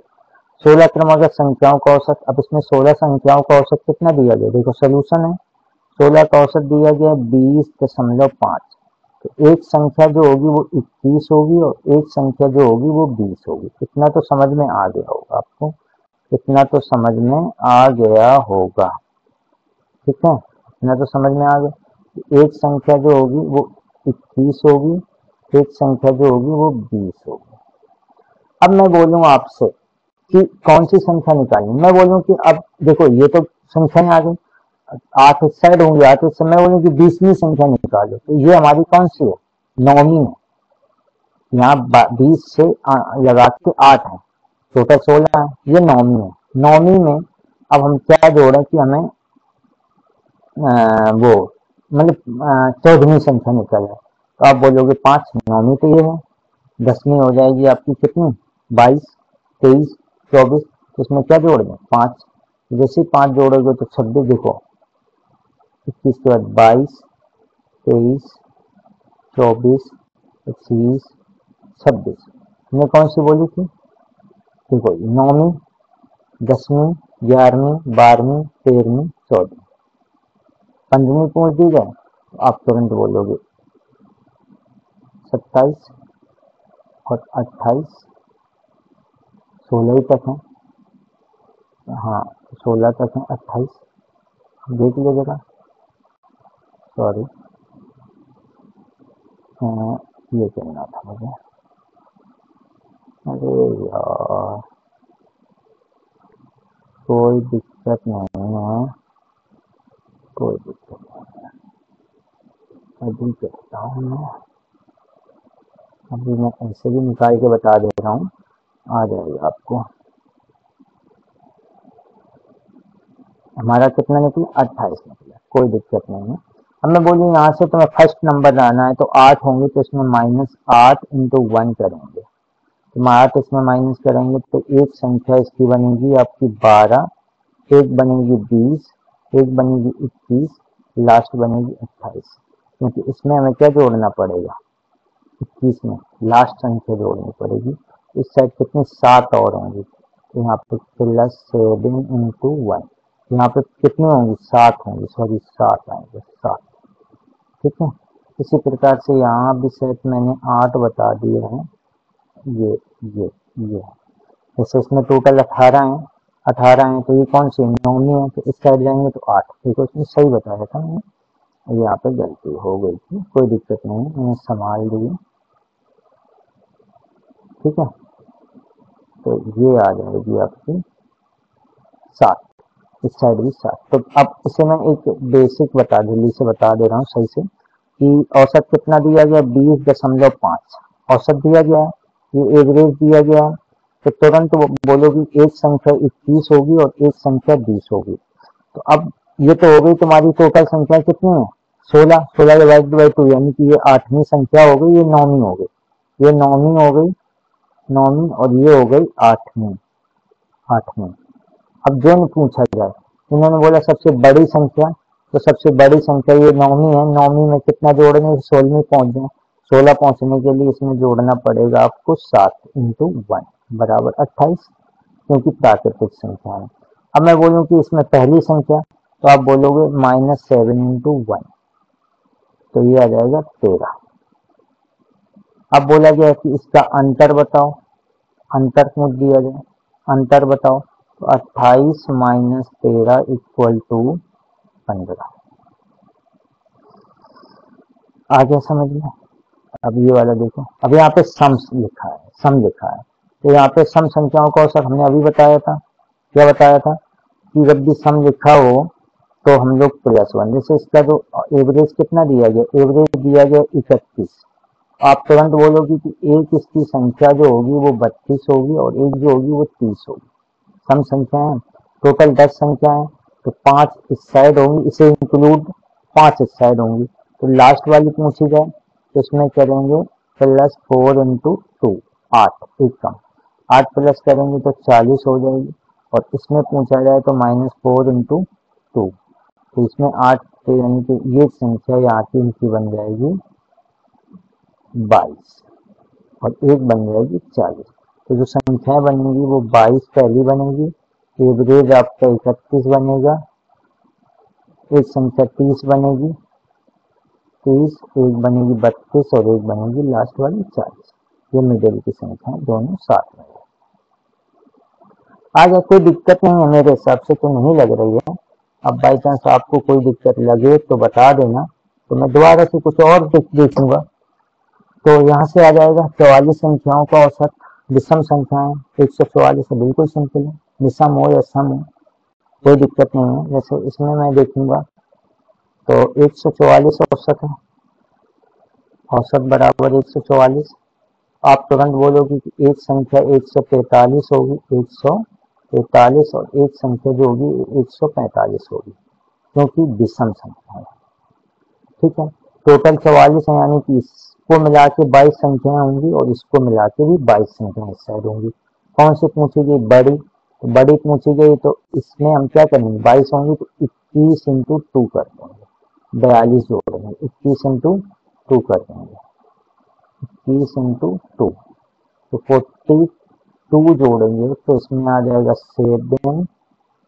16 क्रमागत संख्याओं का औसत, अब इसमें 16 संख्याओं का औसत कितना दिया गया, देखो सोल्यूशन है, 16 का औसत दिया गया 20.5, तो एक संख्या जो होगी वो 21 होगी और एक संख्या जो होगी वो 20 होगी। इतना तो समझ में आ गया होगा आपको, इतना तो समझ में आ गया होगा, ठीक है, इतना तो समझ में आ गया। एक संख्या जो होगी वो 21 होगी, एक संख्या जो होगी वो 20 होगी। अब मैं बोलूँ आपसे कि कौन सी संख्या निकालनी, मैं बोलूँ कि अब देखो ये तो संख्याएं आ गई, 8 इस साइड होंगे, 8 इस समय बोलूँ कि 20वीं संख्या निकालो, तो ये हमारी कौन सी है, नौवीं है। यहाँ 20 से लगा के 8 है, टोटल 16 है, ये नौवीं है। नौवीं में अब हम क्या जोड़ें कि हमें वो मतलब 14वीं संख्या निकल है, तो आप बोलोगे 5, नौवीं तो ये है, 10वीं हो जाएगी आपकी कितनी 22 23 24, तो इसमें क्या जोड़ दें 5, जैसे 5 जोड़ोगे तो 26, देखो 21 के बाद 22 23 24 25 26, हमने कौन सी बोली थी, देखो 9वीं 10वीं 11वीं 12वीं 13वीं 14वीं, 15वीं पूछ दी जाए तो आप तुरंत बोलोगे 27 और 28, 16 ही तक है, हाँ 16 तक है, 28 देख लो जरा, सॉरी ये करना था मुझे, अरे यार कोई दिक्कत नहीं है, कोई दिक्कत नहीं है, अभी करता हूँ मैं, अभी मैं ऐसे भी निकाल के बता दे रहा हूँ, आ जाएगा आपको। हमारा कितना निकला, 28 निकला, कोई दिक्कत नहीं है। अब मैं बोलूँ यहाँ से तुम्हें फर्स्ट नंबर लाना है, तो 8 होंगे तो इसमें -8 इंटू 1 करेंगे, तो 8 इसमें माइनस करेंगे तो एक संख्या इसकी बनेगी आपकी 12, एक बनेगी 20, एक बनेगी 21, लास्ट बनेगी 28, क्योंकि इसमें हमें क्या जोड़ना पड़ेगा, 21 में लास्ट संख्या जोड़नी पड़ेगी। इस साइड कितनी 7 और होंगी, तो यहाँ पे +7 इंटू 1, यहाँ पे कितनी होंगी 7 होंगी, सॉरी 7 आएंगे 7, ठीक है। इसी प्रकार से यहाँ भी सेट मैंने 8 बता दिए हैं, ये ये ये जैसे इसमें टोटल 18 है, 18 है तो ये कौन सी 9 है, तो इस साइड जाएंगे तो 8, देखो इसमें सही बताया था मैंने, यहाँ पे गलती हो गई थी, कोई दिक्कत नहीं है, मैंने संभाल ली, ठीक है। तो ये आ जाएगी आपकी 7, इस साइड भी 7। तो अब इसे मैं एक बेसिक जल्दी से बता दे रहा हूँ सही से, कि औसत कितना दिया गया, 20.5 औसत दिया गया है, ये एवरेज दिया गया है, तो तुरंत बोलोगी एक संख्या 21 होगी और एक संख्या 20 होगी। तो अब ये तो हो गई तुम्हारी टोटल संख्या कितनी है, 16, 16 डिवाइड बाई 2, यानी कि ये 8वीं संख्या हो गई, ये 9वीं हो गई, ये 9वीं हो गई, 9वीं, और ये हो गई 8वीं, 8वीं। अब जो पूछा जाए, इन्होंने बोला सबसे बड़ी संख्या, तो सबसे बड़ी संख्या ये 9वीं है, 9वीं में कितना जोड़ने, 16वीं पहुंच जाए, 16 पहुंचने के लिए इसमें जोड़ना पड़ेगा आपको 7 इंटू 1 बराबर 28, क्योंकि प्राकृतिक संख्या है। अब मैं बोलूं कि इसमें पहली संख्या, तो आप बोलोगे -7 इंटू 1, तो ये आ जाएगा 13। अब बोला गया कि इसका अंतर बताओ, अंतर पूछ दिया जाए, अंतर बताओ, तो 28 माइनस 13 इक्वल टू 15, आ गया समझ में। अब ये वाला देखो, अब यहाँ पे सम लिखा है, सम लिखा है, तो यहाँ पे सम संख्याओं का औसत हमने अभी बताया था, क्या बताया था, कि जब भी सम लिखा हो तो हम लोग +1, जैसे इसका जो एवरेज कितना दिया गया, एवरेज दिया गया 31, आप तुरंत बोलोगे कि एक इसकी संख्या जो होगी वो 32 होगी और एक जो होगी वो 30 होगी। सम संख्या है, टोटल 10 संख्या है, तो 5 इस साइड होंगी, इसे इंक्लूड 5 इस साइड होंगी, तो लास्ट वाली पूछी जाए तो इसमें करेंगे +4 इंटू 2, 8, एक कम, 8 प्लस करेंगे तो 40 हो जाएगी, और इसमें पूछा जाए तो -4 इंटू 2, तो इसमें 8, यानी कि ये संख्या यहाँ की इनकी बन जाएगी 22 और एक बन जाएगी 40, तो जो संख्या बनेगी वो 22 पहली बनेगी, एवरेज आपका 31 बनेगा, एक संख्या 30 बनेगी, 30, एक बनेगी 32 और एक बनेगी लास्ट वाली 40, ये मिडिल की संख्या दोनों साथ में। आगे कोई दिक्कत नहीं है, मेरे हिसाब से तो नहीं लग रही है, अब बाई चांस आपको कोई दिक्कत लगे तो बता देना, तो मैं दोबारा से कुछ और देखूंगा। तो यहाँ से आ जाएगा 44 संख्याओं का औसत, विषम संख्याएं 144 है, बिल्कुल सिंपल है, विषम हो या सम हो कोई दिक्कत नहीं है। जैसे इसमें मैं देखूंगा तो 144 औसत है, औसत बराबर 144, आप तुरंत बोलोगे कि एक संख्या 143 होगी, 143, और एक संख्या जो होगी 145 होगी, क्योंकि विषम संख्या है, ठीक है। टोटल 44 है, यानी कि इसको मिला के 22 संख्याएं होंगी और इसको मिला के भी 22 संख्याएं इस साइड होंगी। कौन सी पूछी गई, बड़ी, तो बड़ी पूछी गई, तो इसमें हम क्या करेंगे, 22 होंगी तो 21 इंटू 2 कर देंगे, 42 जोड़ेंगे, 21 इंटू 2 कर देंगे, 21 इंटू 2, तो 42 जोड़ेंगे, तो इसमें आ जाएगा 7,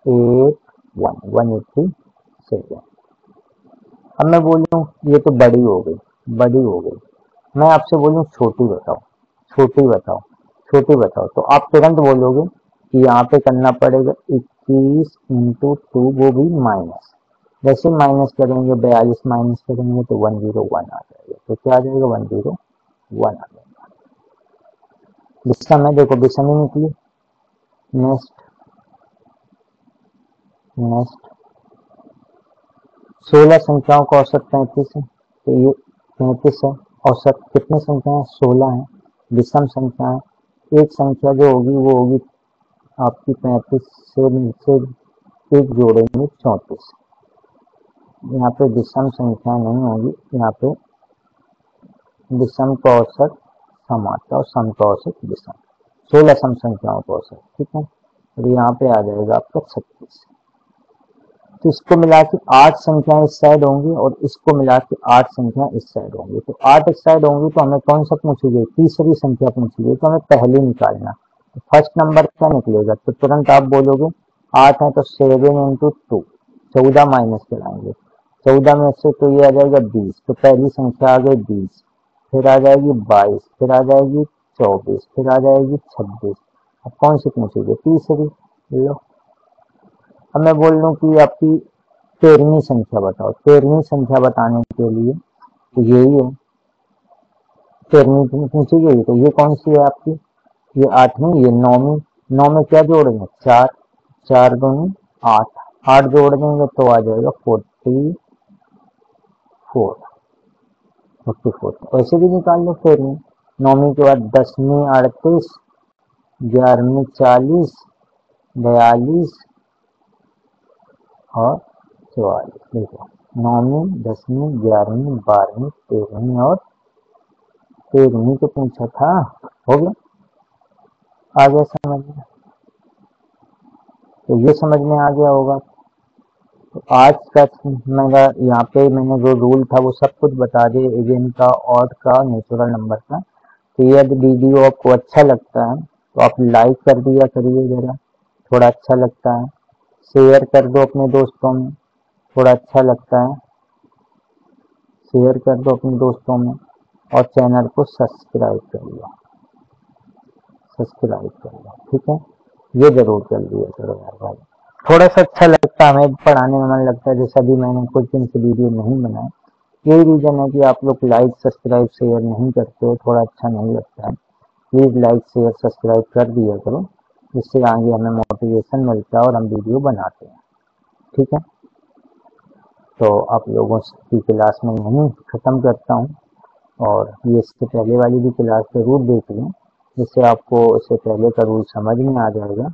8, 187। अब मैं बोलूं ये तो बड़ी हो गई, बड़ी हो गई, मैं आपसे बोलूं छोटी बताओ, छोटी बताओ, छोटी बताओ, तो आप तुरंत बोलोगे कि यहाँ पे करना पड़ेगा 21 इंटू 2, वो भी माइनस, जैसे माइनस करेंगे 42 माइनस करेंगे तो 101 आ जाएगा, तो क्या आ जाएगा 101 आ जाएगा। विषम है, देखो विषम ही निकली। नेक्स्ट, नेक्स्ट 16 संख्याओं का औसत 35 है, तो ये 35 है, औसत कितनी संख्या है, 16 है, विषम संख्या है, एक संख्या जो होगी वो होगी आपकी 35 से एक जोड़ेंगे 34। यहाँ पे विषम संख्या नहीं होगी, यहाँ पे विषम का औसत सम आता है और सम का औसत विषम, 16 सम संख्याओं का औसत, ठीक है। और यहाँ पे आ जाएगा आपका 36। तो इसको मिला के 8 संख्याएं इस साइड होंगी और इसको मिला के 8 संख्याएं इस साइड होंगी। तो 8 इस साइड होंगी तो हमें कौन सा पूछी गई, तीसरी संख्या पूछी गई, तो हमें पहले निकालना। तो फर्स्ट नंबर क्या निकलेगा, तो तुरंत आप बोलोगे 8 है तो 7 इंटू 2, 14 माइनस कराएंगे, 14 में से तो ये आ जाएगा 20, तो पहली संख्या आ गई 20, फिर आ जाएगी 22, फिर आ जाएगी 24, फिर आ जाएगी 26। अब कौन सी पूछेगी, तीसरी। लो अब मैं बोल लूँ कि आपकी 13वीं संख्या बताओ। 13वीं संख्या बताने के लिए तो यही है, 13वीं पूछी गई, तो ये कौन सी है आपकी, ये 8वीं, ये 9वीं। 9 में क्या जोड़ेंगे, 4, 4 दूनी 8, 8 जोड़ देंगे तो आ जाएगा 44, 44। ऐसे भी निकाल लो 13वीं। 9वीं के बाद 10वीं 38, 11वीं 40, 42 और 44। देखो 9वीं, 10वीं, 11वीं, 12वीं, 13वीं और 13वीं तो पूछा था। हो गया, आ गया समझ में, तो ये समझ में आ गया होगा। तो आज का मेरा यहाँ पे मैंने जो रूल था वो सब कुछ बता दिया, इवन का, ऑड का, नेचुरल नंबर का। तो यदि वीडियो आपको अच्छा लगता है तो आप लाइक कर दिया करिए, जरा थोड़ा अच्छा लगता है, शेयर कर दो अपने दोस्तों में, थोड़ा अच्छा लगता है, शेयर कर दो अपने दोस्तों में, और चैनल को सब्सक्राइब कर लो, सब्सक्राइब कर लो, ठीक है। ये जरूर कर लिया करो यार भाई, थोड़ा सा अच्छा लगता है, हमें पढ़ाने में मन लगता है। जैसे अभी मैंने कुछ दिन से वीडियो नहीं बनाया, यही रीजन है कि आप लोग लाइक सब्सक्राइब शेयर नहीं करते हो, थोड़ा अच्छा नहीं लगता है। प्लीज लाइक शेयर सब्सक्राइब कर दिया करो, जिससे आगे हमें मोटिवेशन मिलता है और हम वीडियो बनाते हैं, ठीक है। तो आप लोगों की क्लास में यहीं ख़त्म करता हूँ, और ये इससे पहले वाली भी क्लास जरूर देख लें, जिससे आपको इससे पहले का रूल समझ में आ जाएगा।